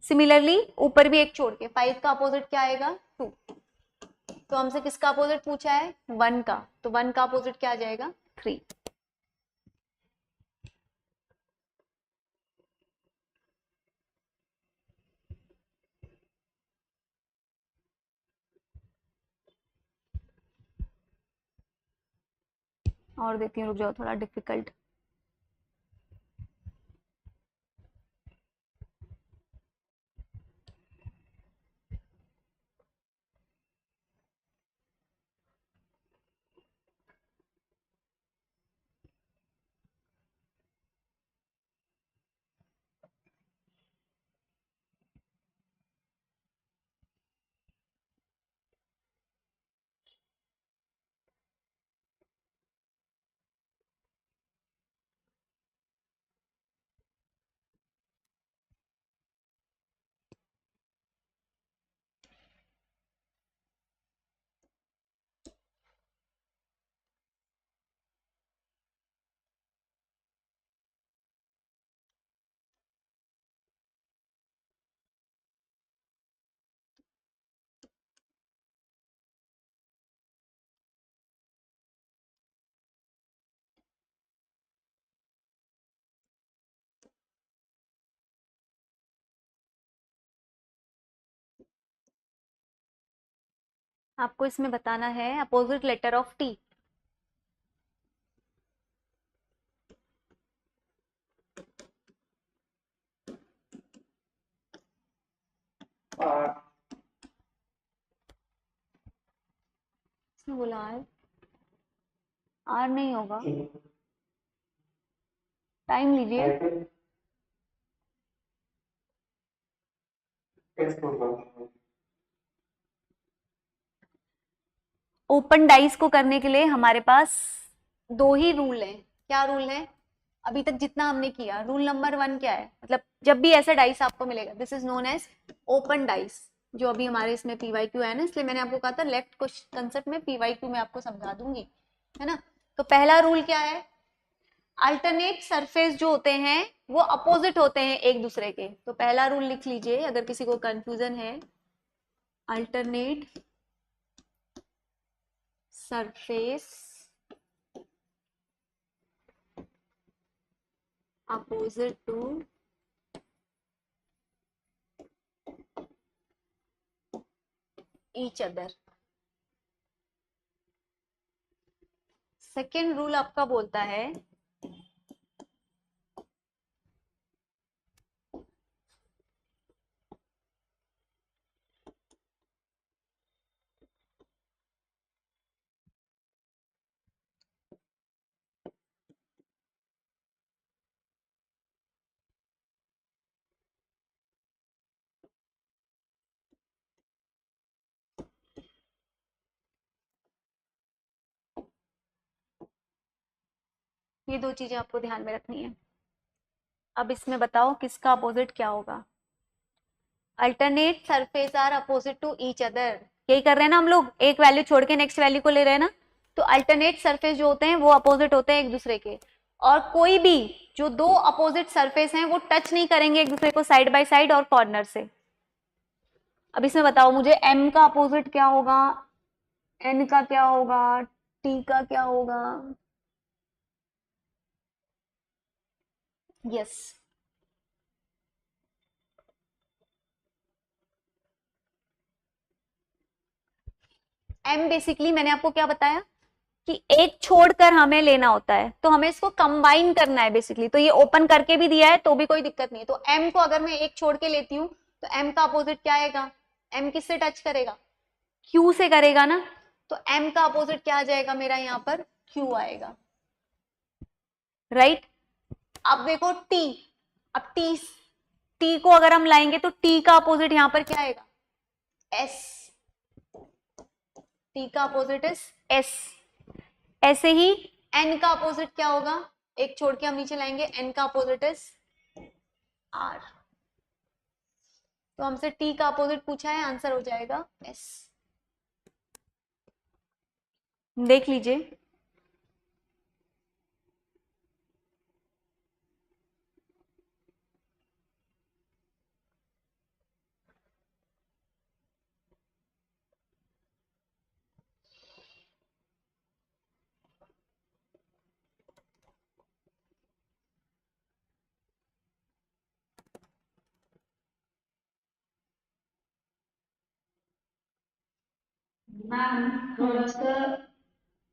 सिमिलरली ऊपर भी एक छोड़ के 5 का अपोजिट क्या आएगा? 2। तो हमसे किसका अपोजिट पूछा है? 1 का, तो 1 का अपोजिट क्या आ जाएगा? 3। और देती हूँ, रुक जाओ, थोड़ा डिफिकल्ट। आपको इसमें बताना है अपोजिट लेटर ऑफ टी। इसने बोला आर नहीं होगा, टाइम लीजिए। ओपन डाइस को करने के लिए हमारे पास दो ही रूल हैं। क्या रूल है? अभी तक जितना हमने किया, रूल नंबर 1 क्या है, मतलब जब भी ऐसा डाइस आपको मिलेगा, this is known as open dice. जो अभी हमारे इसमें पीवाईक्यू है ना, इसलिए मैंने आपको कहा था लेफ्ट कंसेप्ट में पीवाईक्यू में आपको समझा दूंगी, है ना। तो पहला रूल क्या है? अल्टरनेट सरफेस जो होते हैं वो अपोजिट होते हैं एक दूसरे के। तो पहला रूल लिख लीजिए अगर किसी को कंफ्यूजन है, alternate surface opposite to each other। Second rule आपका बोलता है ये दो चीजें आपको ध्यान में रखनी है। अब इसमें बताओ किसका अपोजिट क्या होगा? Alternate surface are opposite to each other, यही कर रहे हैं ना हम लोग, एक वैल्यू छोड़ के नेक्स्ट वैल्यू को ले रहे हैं ना। तो अल्टरनेट सरफेस जो होते हैं वो अपोजिट होते हैं एक दूसरे के, और कोई भी जो दो अपोजिट सरफेस हैं वो टच नहीं करेंगे एक दूसरे को साइड बाय साइड और कॉर्नर से। अब इसमें बताओ मुझे m का अपोजिट क्या होगा, n का क्या होगा, t का क्या होगा? यस, m बेसिकली मैंने आपको क्या बताया कि एक छोड़कर हमें लेना होता है, तो हमें इसको कंबाइन करना है बेसिकली। तो ये ओपन करके भी दिया है तो भी कोई दिक्कत नहीं है। तो m को अगर मैं एक छोड़ के लेती हूँ तो m का अपोजिट क्या आएगा? m किससे टच करेगा? q से करेगा ना। तो m का अपोजिट क्या आ जाएगा मेरा यहाँ पर? q आएगा, राइट। अब देखो t, अब t को अगर हम लाएंगे तो t का अपोजिट यहाँ पर क्या आएगा? s, t का अपोजिट इज s। ऐसे ही n का अपोजिट क्या होगा? एक छोड़ के हम नीचे लाएंगे, n का अपोजिट इज r। तो हमसे t का अपोजिट पूछा है, आंसर हो जाएगा s। देख लीजिए, मैम थोड़ा सा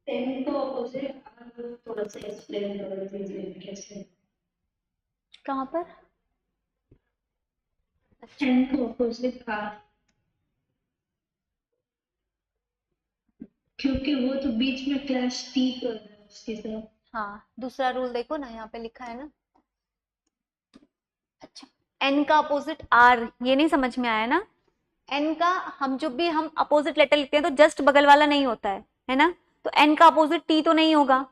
टेन को ऑपोजिट थोड़ा सा एक्सप्लेन कर दीजिए कैसे? कहां पर? टेन को ऑपोजिट का, क्योंकि वो तो बीच में क्लैश टी कर रहा है उसके साथ। हाँ, दूसरा रूल देखो ना, यहाँ पे लिखा है ना। अच्छा, n का अपोजिट r, ये नहीं समझ में आया ना। n का हम जब भी हम अपोजिट लेटर लिखते हैं तो जस्ट बगल वाला नहीं होता है ना। तो n का अपोजिट t तो नहीं होगा,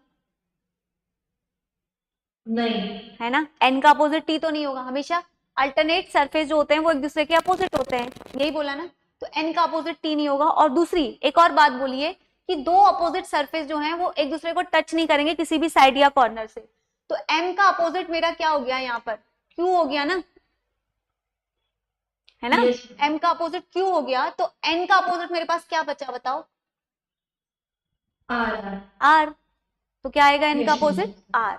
नहीं है ना। n का अपोजिट t तो नहीं होगा, हमेशा अल्टरनेट सरफेस जो होते हैं वो एक दूसरे के अपोजिट होते हैं, यही बोला ना। तो n का अपोजिट t नहीं होगा। और दूसरी एक और बात बोलिए कि दो अपोजिट सरफेस जो हैं वो एक दूसरे को टच नहीं करेंगे किसी भी साइड या कॉर्नर से। तो m का अपोजिट मेरा क्या हो गया यहाँ पर? q हो गया ना, है ना। Yes. m का अपोजिट q हो गया, तो n का अपोजिट मेरे पास क्या बचा बताओ? R। r। तो क्या आएगा n का Yes. अपोजिट? r।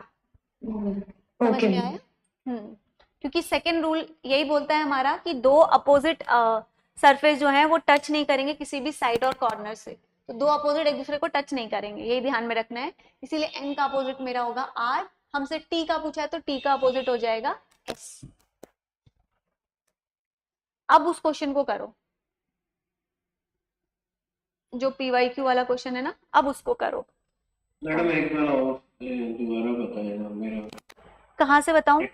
समझ में आया? क्योंकि सेकेंड रूल यही बोलता है हमारा कि दो अपोजिट सरफेस जो है वो टच नहीं करेंगे किसी भी साइड और कॉर्नर से। तो दो अपोजिट एक दूसरे को टच नहीं करेंगे, यही ध्यान में रखना है। इसीलिए n का अपोजिट मेरा होगा r। हमसे t का पूछा है तो t का अपोजिट हो जाएगा s। अब उस क्वेश्चन को करो, जो PYQ वाला क्वेश्चन है ना, अब उसको करो। मैडम एक बार और दोबारा बताएगा मेरा। कहाँ से बताऊं?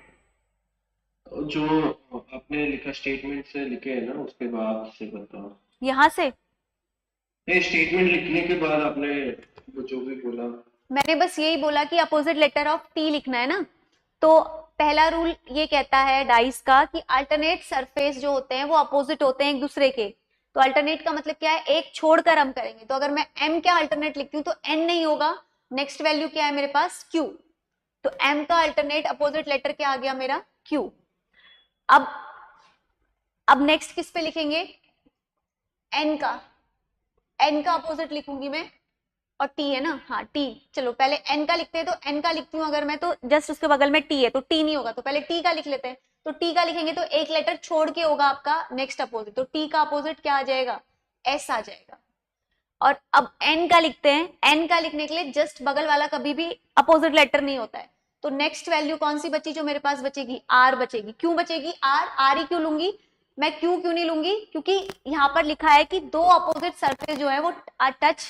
जो आपने लिखा स्टेटमेंट से लिखे है ना, उसके बाद से बताओ। यहाँ से नहीं, स्टेटमेंट लिखने के बाद आपने वो जो भी बोला। मैंने बस यही बोला कि अपोजिट लेटर ऑफ T लिखना है ना। तो पहला रूल ये कहता है डाइस का कि अल्टरनेट सरफेस जो होते हैं वो अपोजिट होते हैं एक दूसरे के। तो अल्टरनेट का मतलब क्या है, एक छोड़कर हम करेंगे। तो अगर मैं M क्या अल्टरनेट लिखती हूँ तो N नहीं होगा, नेक्स्ट वैल्यू क्या है मेरे पास, Q। तो M का अल्टरनेट अपोजिट लेटर क्या आ गया मेरा, Q। अब नेक्स्ट किस पे लिखेंगे, N का। N का अपोजिट लिखूंगी मैं, और T है ना, हाँ T। चलो पहले N का लिखते हैं, तो N का लिखती हूँ अगर मैं, तो जस्ट उसके बगल में T है, तो T नहीं होगा, तो पहले T का लिख लेते हैं। तो T का लिखेंगे तो एक लेटर छोड़ के होगा आपका नेक्स्ट अपोजिट, तो T का अपोजिट क्या आ जाएगा, S आ जाएगा। और अब N का लिखते हैं, N का लिखने के लिए जस्ट बगल वाला कभी भी अपोजिट लेटर नहीं होता है। तो नेक्स्ट वैल्यू कौन सी बची जो मेरे पास बचेगी, R बचेगी। क्यों बचेगी R ही क्यों लूंगी मैं, क्यों नहीं लूंगी, क्योंकि यहाँ पर लिखा है कि दो अपोजिट सरफेस जो है वो टच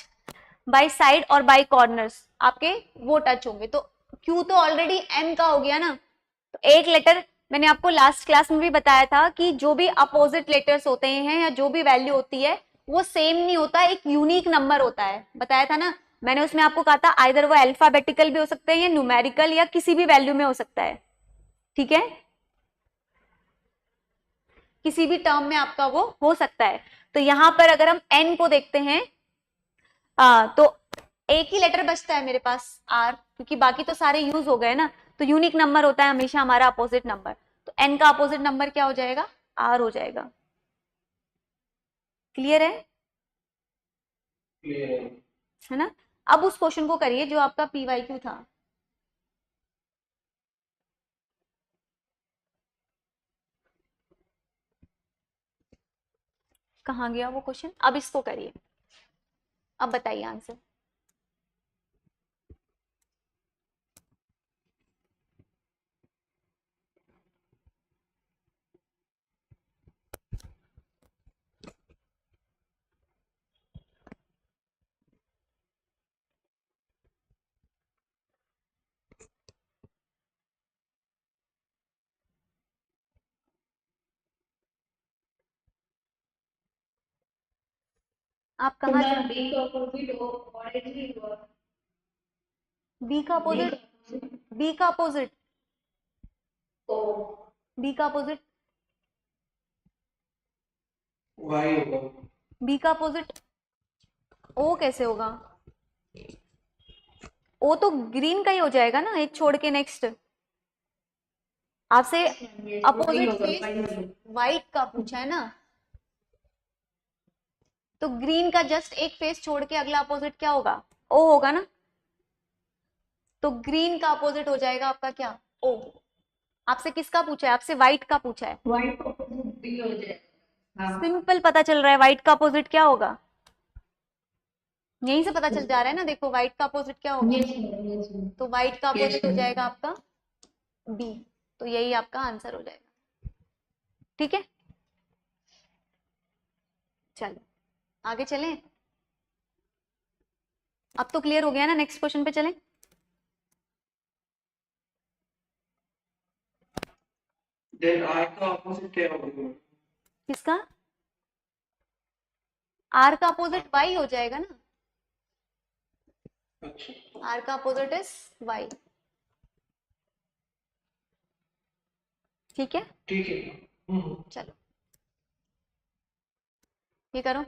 बाय साइड और बाय कॉर्नर्स आपके वो टच होंगे। तो Q तो ऑलरेडी M का हो गया ना। तो एक लेटर, मैंने आपको लास्ट क्लास में भी बताया था कि जो भी अपोजिट लेटर्स होते हैं या जो भी वैल्यू होती है वो सेम नहीं होता, एक यूनिक नंबर होता है, बताया था ना मैंने। उसमें आपको कहा था आइदर वो अल्फाबेटिकल भी हो सकते हैं या न्यूमेरिकल या किसी भी वैल्यू में हो सकता है, ठीक है, किसी भी टर्म में आपका वो हो सकता है। तो यहां पर अगर हम N को देखते हैं तो एक ही लेटर बचता है मेरे पास R, क्योंकि बाकी तो सारे यूज हो गए ना। तो यूनिक नंबर होता है हमेशा हमारा अपोजिट नंबर। तो N का अपोजिट नंबर क्या हो जाएगा, R हो जाएगा। क्लियर है? क्लियर है ना। अब उस क्वेश्चन को करिए जो आपका PYQ था। कहाँ गया वो क्वेश्चन, अब इसको करिए, अब बताइए आंसर। आप कहाँ थोड़ा B का अपोजिट ऑरेंज हुआ, B का अपोजिट, B का अपोजिट, ओ B का अपोजिट, वाई होगा। B का अपोजिट O कैसे होगा, O तो ग्रीन का ही हो जाएगा ना, एक छोड़ के नेक्स्ट। आपसे अपोजिट फेस व्हाइट का पूछा है ना, तो ग्रीन का जस्ट एक फेस छोड़ के अगला अपोजिट क्या होगा, O होगा ना। तो ग्रीन का अपोजिट हो जाएगा आपका क्या, O। आपसे किसका पूछा है, आपसे व्हाइट का पूछा है। व्हाइट का अपोजिट B हो जाएगा। हाँ सिंपल पता चल रहा है व्हाइट का अपोजिट क्या होगा, यहीं से पता चल जा रहा है ना, देखो व्हाइट का अपोजिट क्या होगा। Yes ma'am, yes ma'am. तो व्हाइट का अपोजिट हो मैम। जाएगा आपका B। तो यही आपका आंसर हो जाएगा, ठीक है। चलो आगे चलें, अब तो क्लियर हो गया ना, नेक्स्ट क्वेश्चन पे चलें। देन आर का ऑपोजिट क्या होगा? किसका, R का अपोजिट Y हो जाएगा ना, अच्छा R का अपोजिट इज Y, ठीक है। ठीक है। चलो ये करो।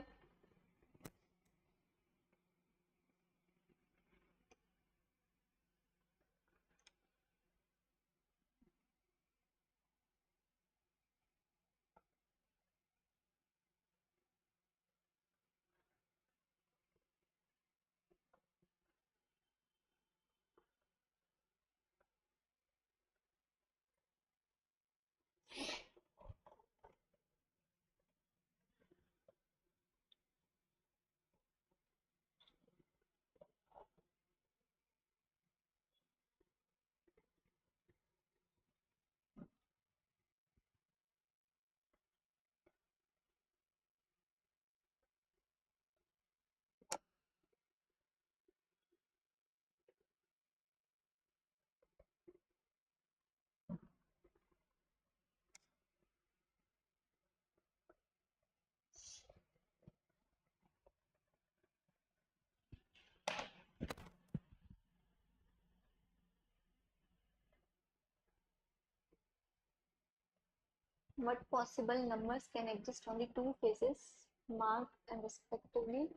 What possible numbers can exist on the two faces marked and respectively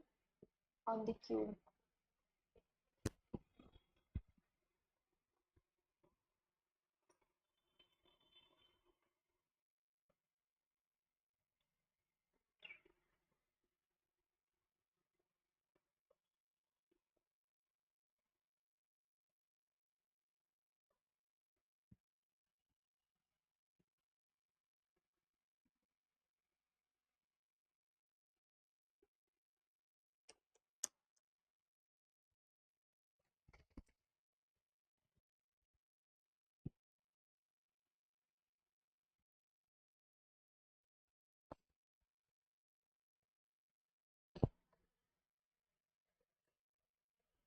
on the cube?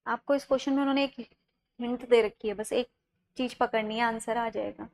आपको इस क्वेश्चन में उन्होंने एक हिंट दे रखी है, बस एक चीज पकड़नी है, आंसर आ जाएगा।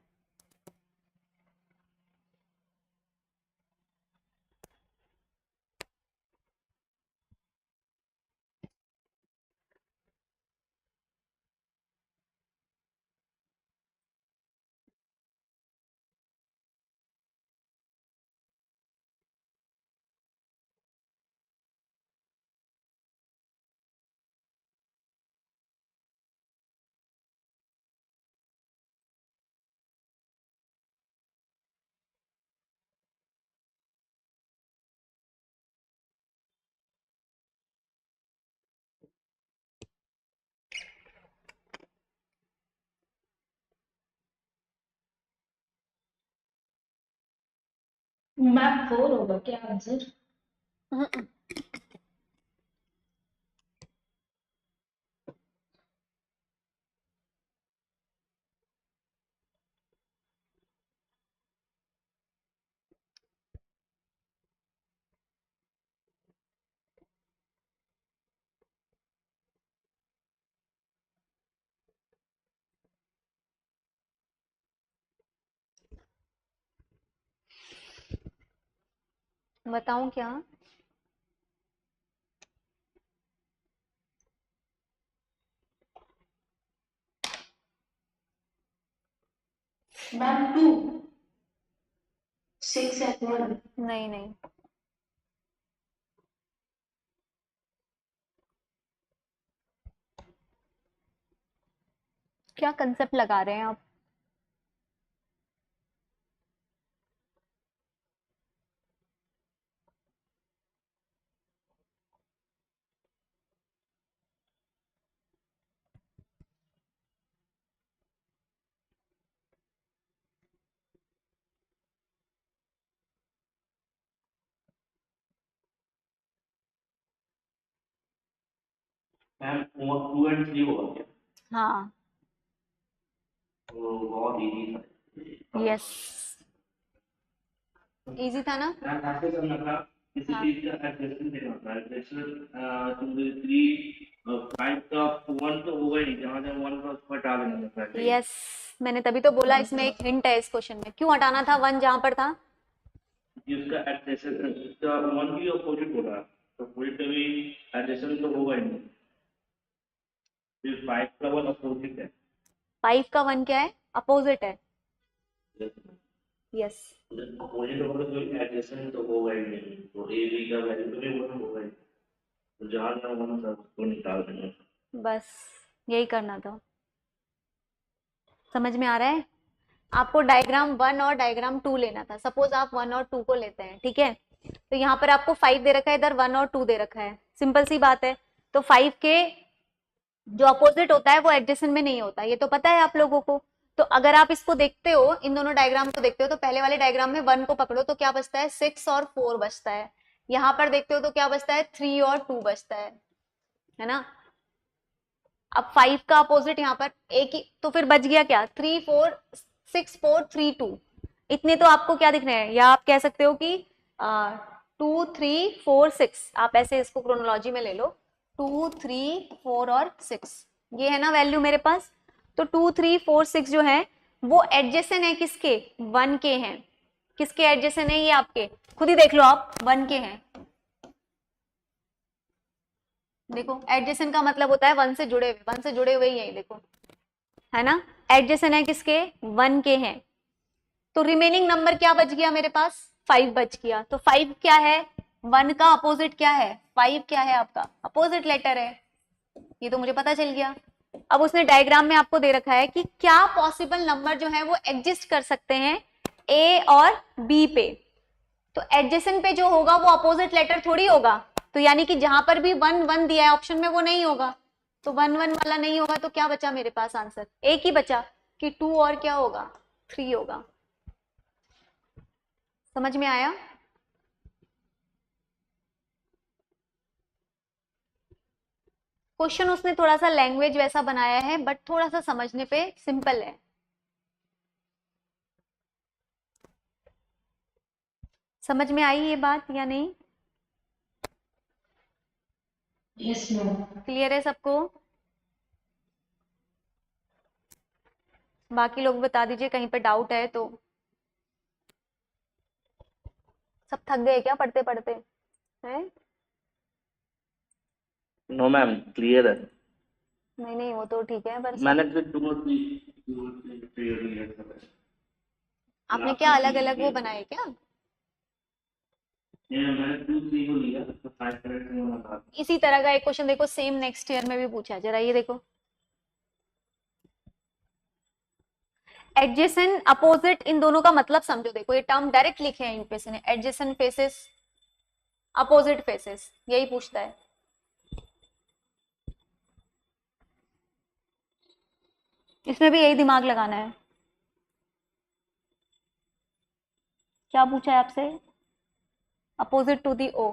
मैम 4 होगा क्या आंसर? बताऊं क्या? मैम 2 6 and 1 नहीं नहीं, क्या कंसेप्ट लगा रहे हैं आप? मैम 2 and 3 होगा क्या? हाँ, तो बहुत इजी था। यस, इजी था ना? मैम ऐसे करना था, किसी हाँ, चीज का एड्रेसिंग देना था। एड्रेसिंग तुम 3 5 का 1 तो होगा ही, जहाँ जहाँ 1 का उसको हटा देना था पहले ही। यस, मैंने तभी तो बोला इसमें एक हिंट है इस क्वेश्चन में। क्यों हटाना था 1 जहां पर था? कि उसका एड्रेसिंग, उसका 1 की अपोजिट होगा, तो कोई कभी एड्रेसिंग तो होगा ही नहीं। फिर 5 का 1 अपोजिट है। 5 का 1 क्या है? अपोजिट है। यस, अपोजिट होगा तो कोई एड्रेसिंग तो होगा ही नहीं, तो ए बी का वैल्यू तो नहीं 1 होगा ही, तो जहाँ जहाँ 1 था उसको निकाल देना। बस यही करना था। समझ में आ रहा है? आपको डायग्राम 1 और डायग्राम 2 लेना था। सपोज आप 1 और 2 को लेते हैं, ठीक है? तो यहाँ पर आपको 5 दे रखा है, इधर 1 और 2 दे रखा है। सिंपल सी बात है। तो 5 के जो अपोजिट होता है वो एडजेसेंट में नहीं होता, ये तो पता है आप लोगों को। तो अगर आप इसको देखते हो, इन दोनों डायग्राम को देखते हो, तो पहले वाले डायग्राम में 1 को पकड़ो तो क्या बचता है? 6 और 4 बचता है। यहाँ पर देखते हो तो क्या बचता है? 3 और 2 बचता है ना? अब 5 का अपोजिट यहाँ पर एक ही, तो फिर बच गया क्या? 3 4 6 4 3 2। इतने तो आपको क्या दिख रहे हैं, या आप कह सकते हो कि 2 3 4 6, आप ऐसे इसको क्रोनोलॉजी में ले लो। 2 3 4 और 6, ये है ना वैल्यू मेरे पास। तो 2 3 4 6 जो है वो एडजेसेंट है किसके? 1 के हैं। किसके एडजेसेंट है? ये आपके खुद ही देख लो आप, 1 के हैं। देखो, एडजेसेंट का मतलब होता है 1 से जुड़े हुए, 1 से जुड़े हुए ही है, देखो, है ना? एडजेसेंट है किसके? 1 के हैं। तो रिमेनिंग नंबर क्या बच गया मेरे पास, 5 बच गया। तो 5 क्या है, 1 का अपोजिट क्या है, 5 क्या है आपका अपोजिट लेटर है, ये तो मुझे पता चल गया। अब उसने डायग्राम में आपको दे रखा है कि क्या पॉसिबल नंबर जो है वो एग्जिस्ट कर सकते हैं ए और बी पे। तो एडजेसेंट पे जो होगा वो अपोजिट लेटर थोड़ी होगा, तो यानी कि जहां पर भी 1 1 दिया है ऑप्शन में वो नहीं होगा, तो 1 1 वाला नहीं होगा, तो क्या बचा मेरे पास आंसर, एक ही बचा कि 2 और क्या होगा 3 होगा। समझ में आया? क्वेश्चन उसने थोड़ा सा लैंग्वेज वैसा बनाया है बट थोड़ा सा समझने पे सिंपल है। समझ में आई ये बात या नहीं? Yes ma'am. क्लियर है सबको? बाकी लोग बता दीजिए कहीं पे डाउट है तो। सब थक गए क्या पढ़ते पढ़ते हैं? नो मैम, क्लियर है। नहीं नहीं वो तो ठीक है पर मैंने फिर क्लियर कर आपने क्या अलग अलग वो बनाए क्या? मैंने 2 3 को लिया तो 5 करेक्ट में बना। इसी तरह का एक क्वेश्चन देखो सेम नेक्स्ट ईयर में भी पूछा है, जरा ये देखो। एडजेसेंट अपोजिट इन दोनों का मतलब समझो, देखो ये टर्म डायरेक्ट लिखे हैं यूपीएससी ने, एडजेसेंट फेसेस अपोजिट फेसेस, यही पूछता है। इसमें भी यही दिमाग लगाना है। क्या पूछा है आपसे, अपोजिट टू दी ओ।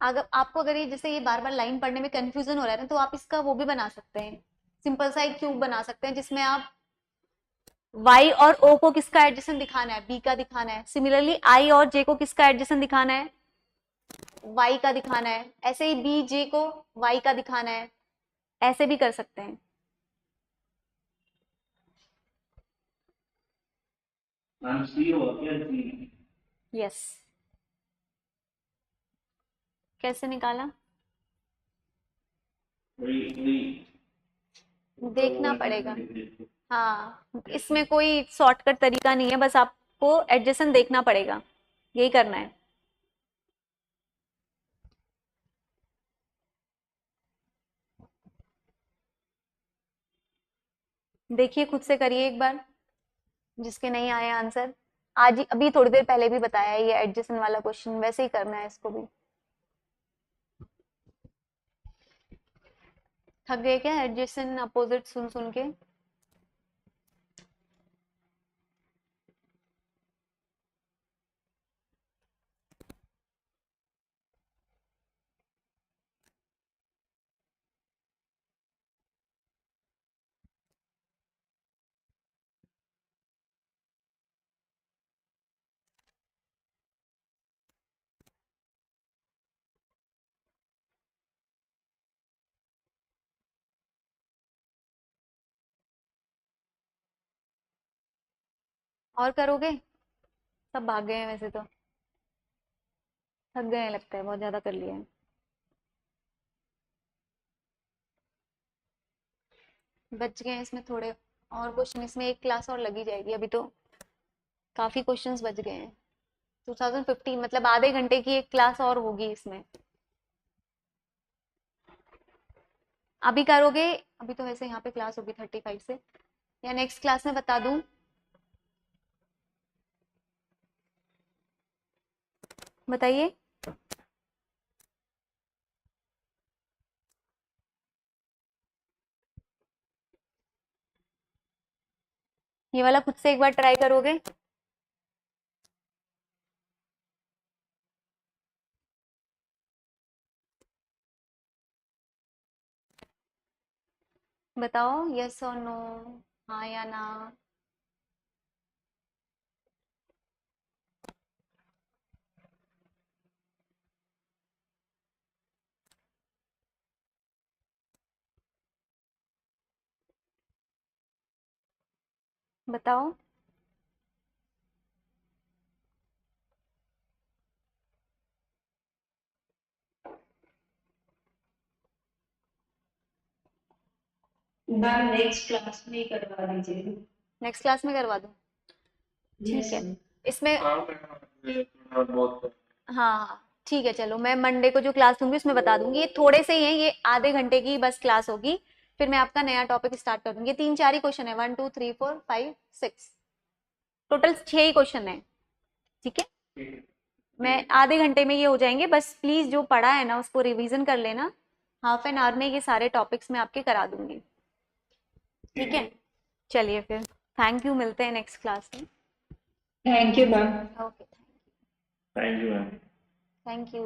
अगर आपको अगर ये जैसे ये बार बार लाइन पढ़ने में कंफ्यूजन हो रहा है ना, तो आप इसका वो भी बना सकते हैं, सिंपल सा एक क्यूब बना सकते हैं जिसमें आप y और o को किसका एडजेसेंट दिखाना है, b का दिखाना है, सिमिलरली i और j को किसका एडजेसेंट दिखाना है, y का दिखाना है, ऐसे ही b j को y का दिखाना है, ऐसे भी कर सकते हैं। मैम सी हो क्या जी? यस। कैसे निकाला, वही वही देखना पड़ेगा। हाँ इसमें कोई शॉर्टकट तरीका नहीं है, बस आपको एडजेसेंट देखना पड़ेगा, यही करना है। देखिए खुद से करिए एक बार, जिसके नहीं आए आंसर। आज अभी थोड़ी देर पहले भी बताया है, ये एडजेसेंट वाला क्वेश्चन वैसे ही करना है इसको भी। थक गए क्या एडजेसेंट अपोजिट सुन सुन के? और करोगे? सब भाग गए हैं वैसे तो, थक गए हैं लगता है, बहुत ज्यादा कर लिया है। बच गए हैं इसमें थोड़े और क्वेश्चन, इसमें एक क्लास और लगी जाएगी, अभी तो काफी क्वेश्चंस बच गए हैं। 2015 मतलब आधे घंटे की एक क्लास और होगी इसमें। अभी करोगे? अभी तो वैसे यहाँ पे क्लास होगी 35 से, या नेक्स्ट क्लास में बता दूं? बताइए। ये वाला खुद से एक बार ट्राई करोगे? बताओ यस और नो, हाँ या ना। बताओ। मैम नेक्स्ट क्लास में ही करवा दीजिए। नेक्स्ट क्लास में करवा दूं? ठीक है। इसमें हाँ मैं थोड़ा बहुत हाँ हाँ ठीक है, चलो मैं मंडे को जो क्लास लूंगी उसमें बता दूंगी। ये थोड़े से ही हैं, ये आधे घंटे की बस क्लास होगी, फिर मैं आपका नया टॉपिक स्टार्ट कर दूंगी। 3-4 ही क्वेश्चन है, 1 2 3 4 5 6, टोटल 6 ही क्वेश्चन है। ठीक है, मैं आधे घंटे में ये हो जाएंगे। बस प्लीज जो पढ़ा है ना उसको रिवीजन कर लेना, हाफ एन आवर में ये सारे टॉपिक्स मैं आपके करा दूंगी। ठीक है, चलिए फिर, थैंक यू, मिलते हैं नेक्स्ट क्लास में। Thank you ma'am. Okay, thank you ma'am. Thank you.